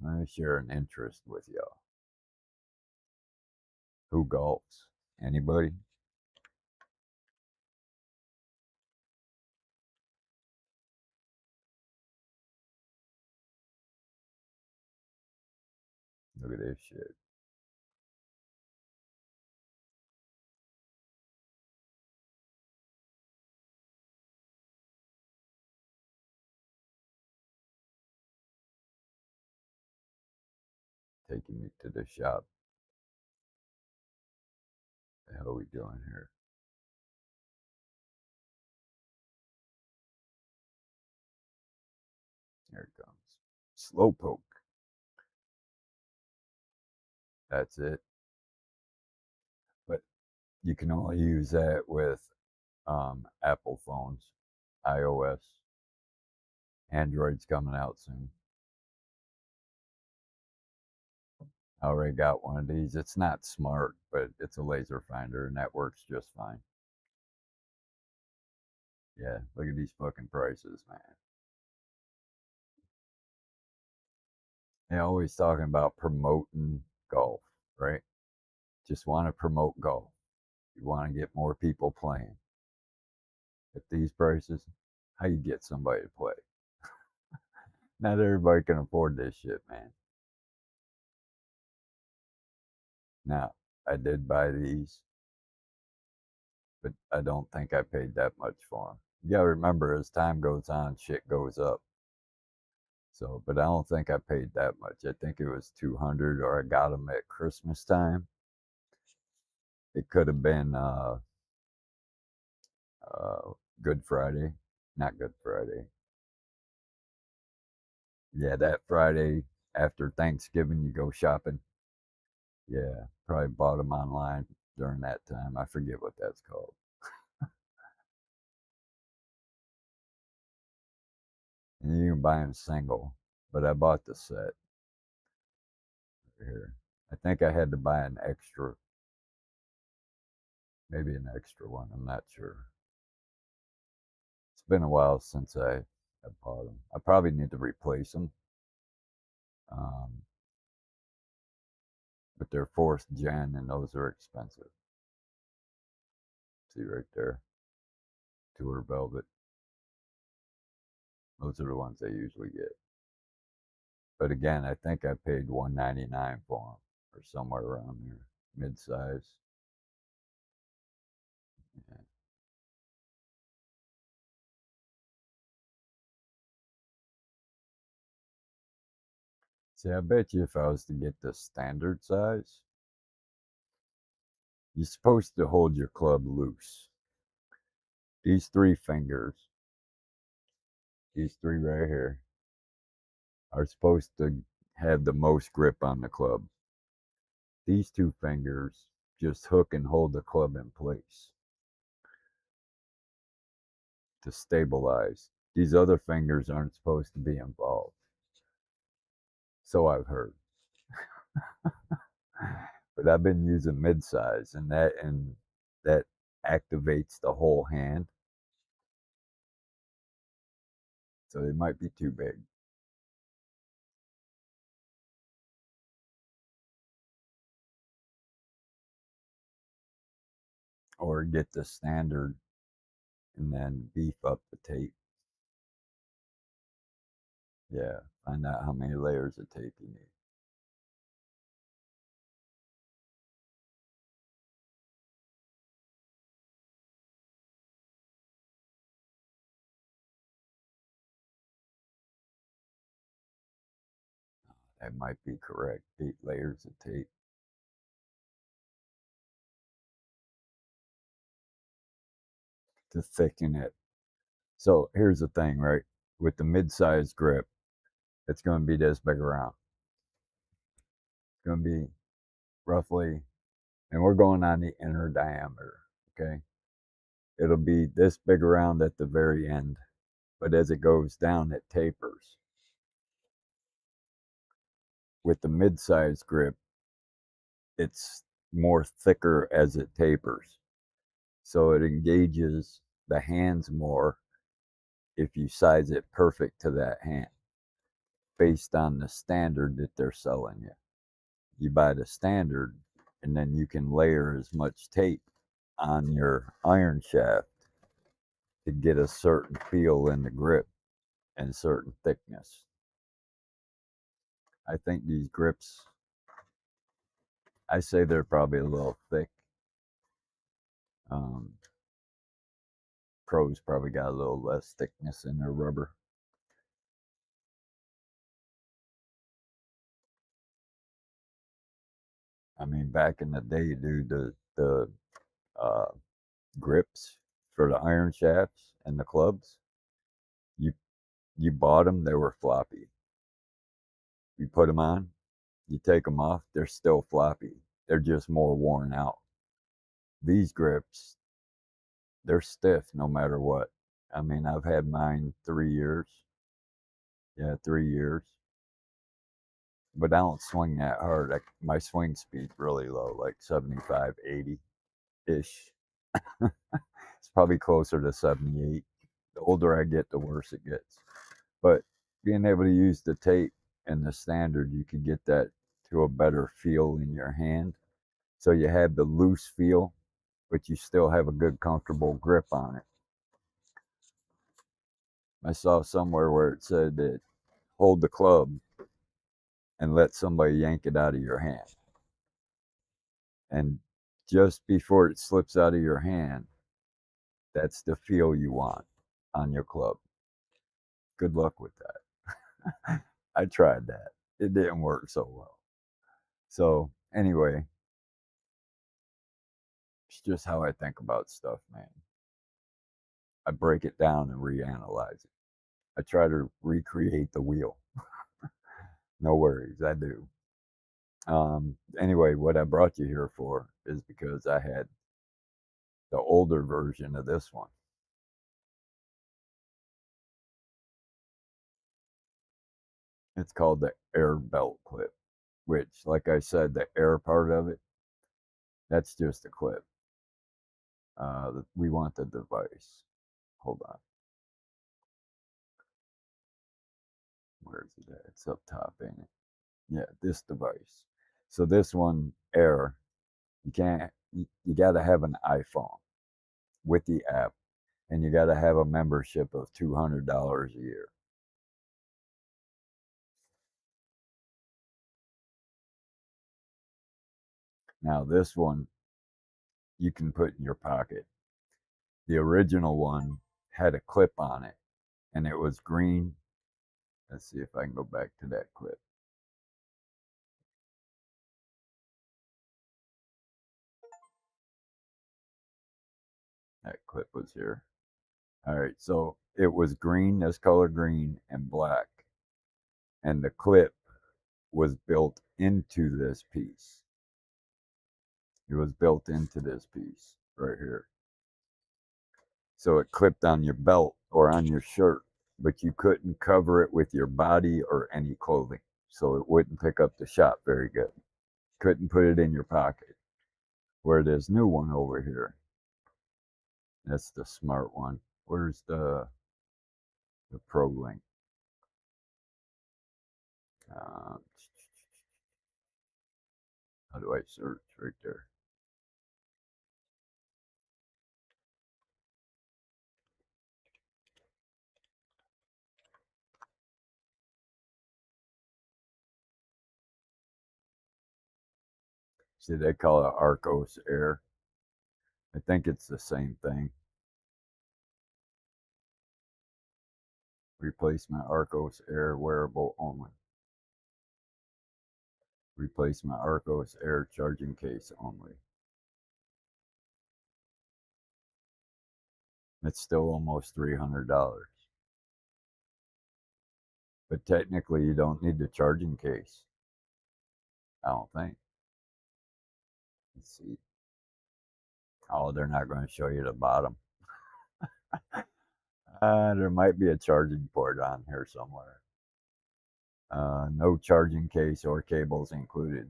let me share an interest with y'all. Who golfs? Anybody? Look at this shit. Taking me to the shop. The hell are we doing here? Here it comes. Slowpoke. That's it. But you can only use that with Apple phones, iOS. Android's coming out soon. I already got one of these. It's not smart, but it's a laser finder and that works just fine. Yeah, look at these fucking prices, man. They're always talking about promoting golf, right? Just want to promote golf. You want to get more people playing. At these prices, how you get somebody to play? Not everybody can afford this shit, man. Now, I did buy these, but I don't think I paid that much for them. You gotta remember, as time goes on, shit goes up. So, but I don't think I paid that much. I think it was 200, or I got them at Christmas time. It could have been Good Friday, not Good Friday. Yeah, that Friday after Thanksgiving, you go shopping. Yeah, probably bought them online during that time. I forget what that's called. And you can buy them single, but I bought the set here. I think I had to buy an extra, maybe an extra one. I'm not sure. It's been a while since I bought them. I probably need to replace them. Um, but they're fourth gen, and those are expensive. See right there, Tour Velvet. Those are the ones I usually get. But again, I think I paid $199 for them, or somewhere around there, mid-size. Yeah. See, I bet you if I was to get the standard size, you're supposed to hold your club loose. These three fingers, these three right here, are supposed to have the most grip on the club. These two fingers just hook and hold the club in place to stabilize. These other fingers aren't supposed to be involved. So I've heard. But I've been using mid-size, and that activates the whole hand. So they might be too big. Or get the standard and then beef up the tape. Yeah, find out how many layers of tape you need. That might be correct. 8 layers of tape. To thicken it. So here's the thing, right? With the mid-size grip, it's going to be this big around. It's going to be roughly, and we're going on the inner diameter, okay? It'll be this big around at the very end, but as it goes down, it tapers. With the mid-size grip, it's more thicker as it tapers. So it engages the hands more if you size it perfect to that hand based on the standard that they're selling you. You buy the standard, and then you can layer as much tape on your iron shaft to get a certain feel in the grip and certain thickness. I think these grips, I say they're probably a little thick. Pros probably got a little less thickness in their rubber. I mean, back in the day, dude, the uh, grips for the iron shafts and the clubs, you you bought them, they were floppy. You put them on, you take them off, they're still floppy. They're just more worn out. These grips, they're stiff no matter what. I mean, I've had mine 3 years. Yeah, 3 years. But I don't swing that hard. My swing speed's really low, like 75, 80 ish. It's probably closer to 78. older I get, the worse it gets. But being able to use the tape and the standard, you can get that to a better feel in your hand. So you have the loose feel, but you still have a good, comfortable grip on it. I saw somewhere where it said that hold the club and let somebody yank it out of your hand. And just before it slips out of your hand, that's the feel you want on your club. Good luck with that. I tried that. It didn't work so well. So, anyway, it's just how I think about stuff, man. I break it down and reanalyze it. I try to recreate the wheel. No worries, I do. Anyway, what I brought you here for is because I had the older version of this one. It's called the air belt clip, which, like I said, the air part of it, that's just a clip. We want the device. Hold on. Where is it at? It's up top, ain't it? Yeah, this device. So this one, air, you can't, you got to have an iPhone with the app, and you got to have a membership of $200 a year. Now, this one you can put in your pocket. The original one had a clip on it, and it was green. Let's see if I can go back to that clip. That clip was here. All right, so it was green, this color green, and black. And the clip was built into this piece. It was built into this piece right here. So it clipped on your belt or on your shirt, but you couldn't cover it with your body or any clothing. So it wouldn't pick up the shot very good. Couldn't put it in your pocket. Where this new one over here, that's the smart one. Where's the Pro Link? How do I search right there? See, they call it Arcos Air. I think it's the same thing. Replacement Arcos Air wearable only. Replacement Arcos Air charging case only. It's still almost $300. But technically, you don't need the charging case. I don't think. Let's see. Oh, they're not going to show you the bottom. There might be a charging port on here somewhere. No charging case or cables included.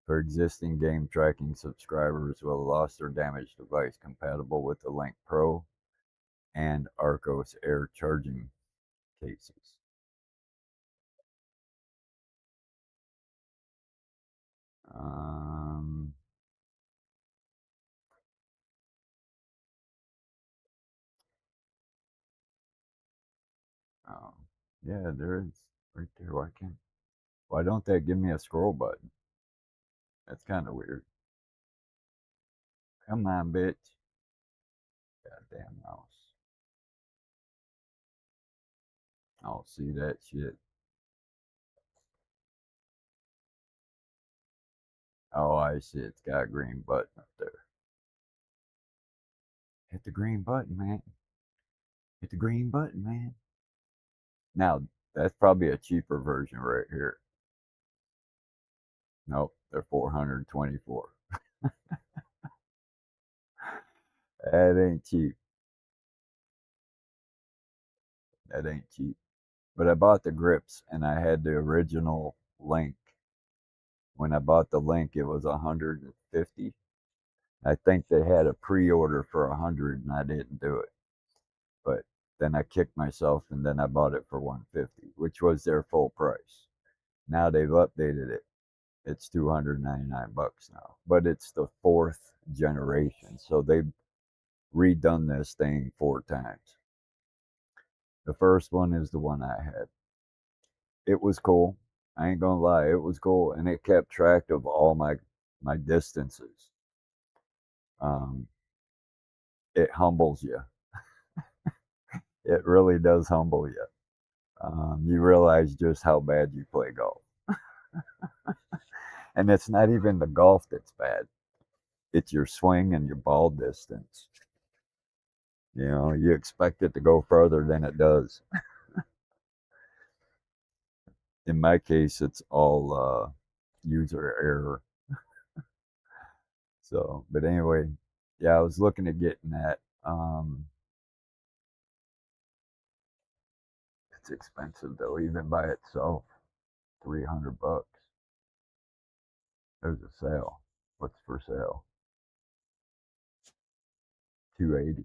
For existing game tracking subscribers with a lost or damaged device compatible with the Link Pro and Arcos Air charging cases. Oh, yeah, there is right there. Why don't they give me a scroll button? That's kind of weird. Come on, bitch. Goddamn mouse. Oh, see that shit. Oh, I see. It's got a green button up there. Hit the green button, man. Hit the green button, man. Now, that's probably a cheaper version right here. Nope, they're 424. That ain't cheap. That ain't cheap. But I bought the grips and I had the original Link. When I bought the Link, it was 150. I think they had a pre-order for 100 and I didn't do it. But then I kicked myself, and then I bought it for $150, which was their full price. Now they've updated it. It's $299 now, but it's the 4th generation, so they've redone this thing 4 times. The first one is the one I had. It was cool. I ain't gonna lie, it was cool, and it kept track of all my distances. It humbles you. It really does humble you. You realize just how bad you play golf, and it's not even the golf that's bad. It's your swing and your ball distance. You know, you expect it to go further than it does. In my case, it's all user error. So, but anyway, yeah, I was looking at getting that. It's expensive though, even by itself. $300. There's a sale. What's for sale? 280.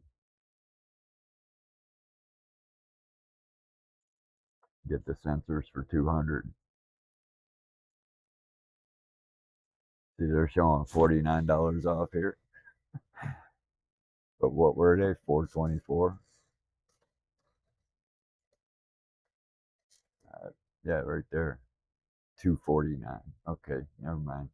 Get the sensors for 200. See, they're showing $49 off here. But what were they? 424. Yeah, right there. 249. Okay, never mind.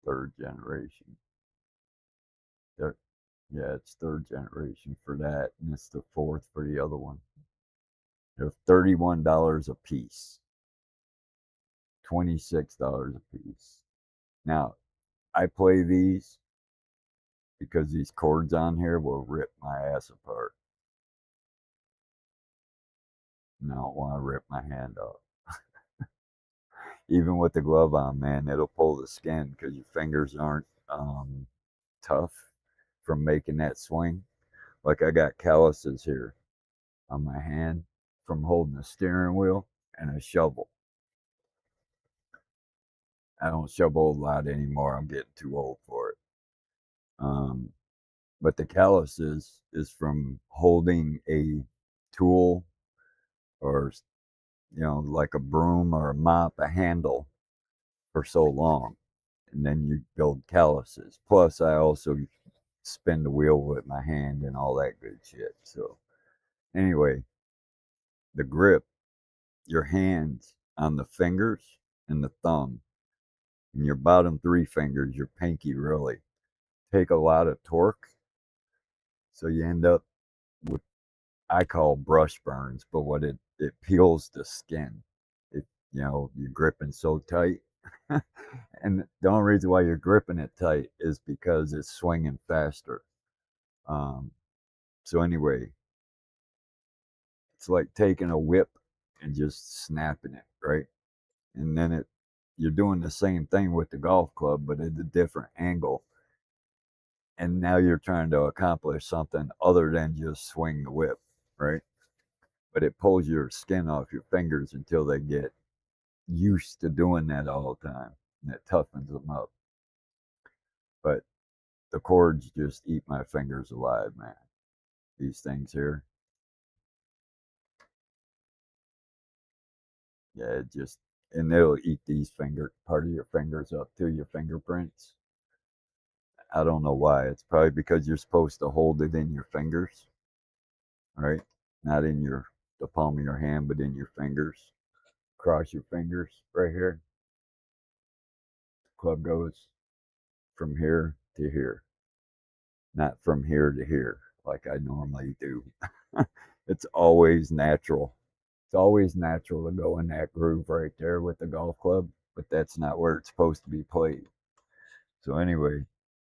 Third generation. There, yeah, it's third generation for that, and it's the 4th for the other one. They're $31 a piece. $26 a piece. Now, I play these because these cords on here will rip my ass apart. And I don't want to rip my hand off. Even with the glove on, man, it'll pull the skin because your fingers aren't tough from making that swing. Like I got calluses here on my hand from holding the steering wheel and a shovel. I don't shovel a lot anymore. I'm getting too old for it. Um, but the calluses is from holding a tool or like a broom or a mop, a handle for so long, and then you build calluses. Plus, I also spin the wheel with my hand and all that good shit. So, anyway, the grip, your hands on the fingers and the thumb, and your bottom 3 fingers, your pinky really, take a lot of torque. So you end up with, I call brush burns, but what it peels the skin. It you're gripping so tight. And the only reason why you're gripping it tight is because it's swinging faster. Um, so anyway, it's like taking a whip and just snapping it, right? And then you're doing the same thing with the golf club, but at a different angle. And now you're trying to accomplish something other than just swing the whip, right? But it pulls your skin off your fingers until they get used to doing that all the time, and it toughens them up. But the cords just eat my fingers alive, man. These things here, yeah, it just, and it'll eat these part of your fingers up to your fingerprints. I don't know why. It's probably because you're supposed to hold it in your fingers, right? Not in the palm of your hand, but in your fingers. Cross your fingers right here. Club goes from here to here, not from here to here like I normally do. It's always natural. It's always natural to go in that groove right there with the golf club, but that's not where it's supposed to be played. So anyway,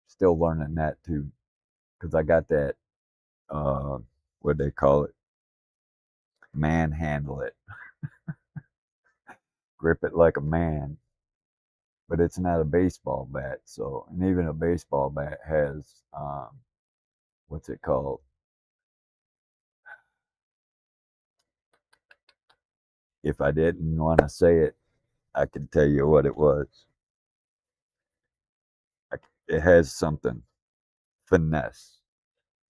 still learning that too, because I got that what they call it, manhandle it, grip it like a man. but it's not a baseball bat. So, and even a baseball bat has, what's it called? If I didn't want to say it, I could tell you what it was. It has something. Finesse.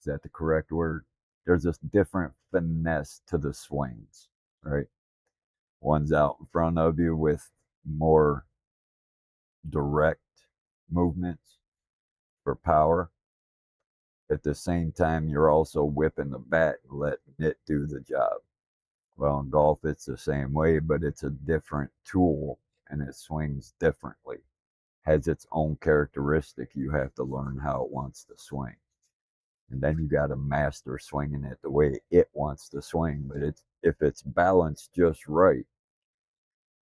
Is that the correct word? There's a different finesse to the swings, right? One's out in front of you with more direct movements for power. At the same time, you're also whipping the bat and letting it do the job. Well, in golf, it's the same way, but it's a different tool and it swings differently. Has its own characteristic. You have to learn how it wants to swing. And then you got to master swinging it the way it wants to swing. But if it's balanced just right,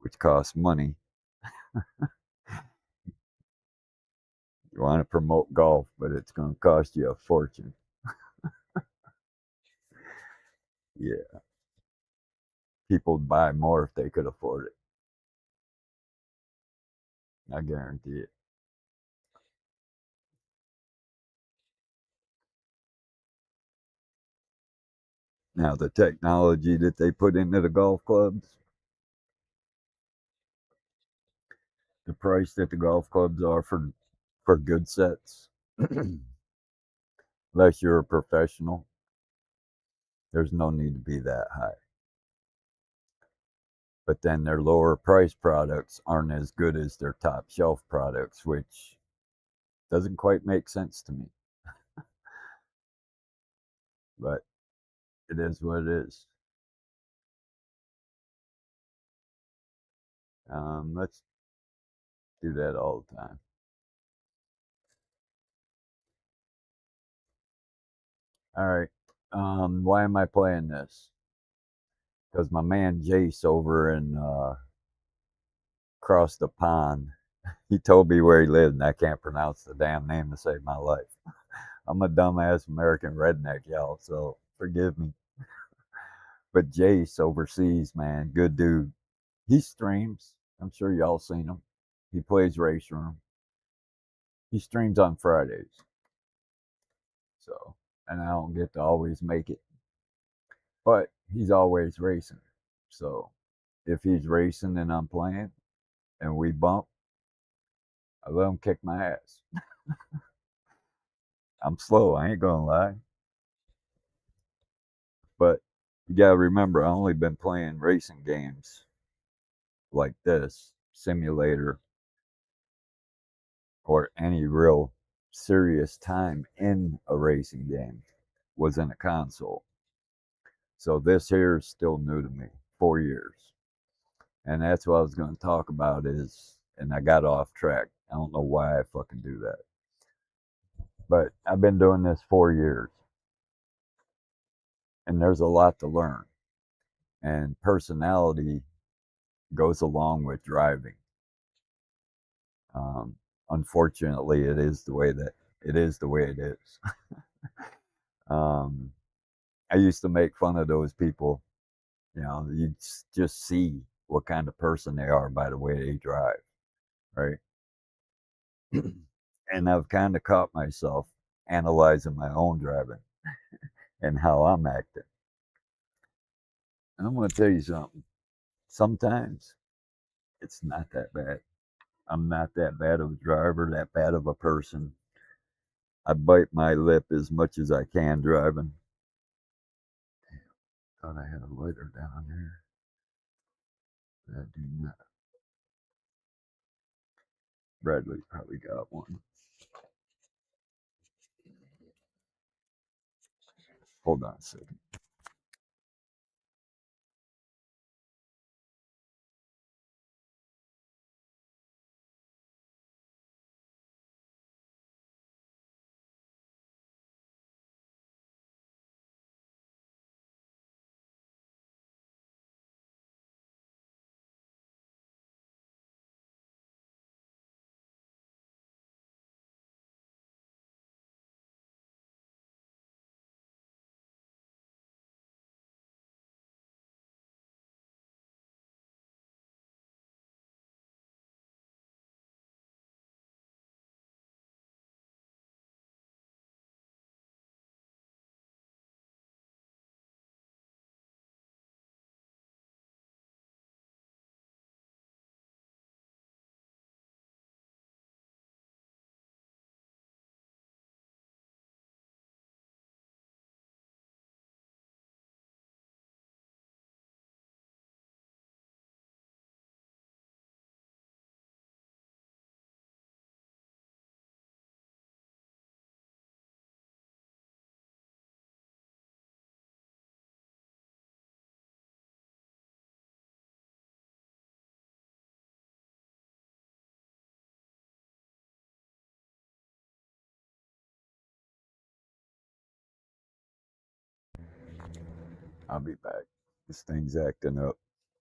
which costs money, you want to promote golf, but it's going to cost you a fortune. Yeah, people would buy more if they could afford it. I guarantee it. Now, the technology that they put into the golf clubs, the price that the golf clubs are for good sets, unless you're a professional, there's no need to be that high. But then their lower price products aren't as good as their top shelf products, which doesn't quite make sense to me. But it is what it is. Let's do that all the time. All right. Why am I playing this? Because my man Jace over in across the pond, he told me where he lived, and I can't pronounce the damn name to save my life. I'm a dumbass American redneck, y'all, so forgive me. But Jace overseas, man, good dude. He streams. I'm sure y'all seen him. He plays Race Room. He streams on Fridays. So, and I don't get to always make it, but he's always racing. So, if he's racing and I'm playing and we bump, I let him kick my ass. I'm slow, I ain't gonna lie. But you gotta remember, I only been playing racing games like this, simulator, or any real serious time in a racing game was in a console. So this here is still new to me, 4 years. And that's what I was going to talk about is, and I got off track. I don't know why I fucking do that. But I've been doing this 4 years, and there's a lot to learn. And personality goes along with driving. Um, Unfortunately, it is the way that it is the way it is. um, I used to make fun of those people. You know, you just see what kind of person they are by the way they drive, right? And I've kind of caught myself analyzing my own driving and how I'm acting. And I'm going to tell you something. Sometimes it's not that bad. I'm not that bad of a driver, that bad of a person. I bite my lip as much as I can driving. Thought I had a lighter down here. I do not. Bradley probably got one. Hold on a second. I'll be back. This thing's acting up.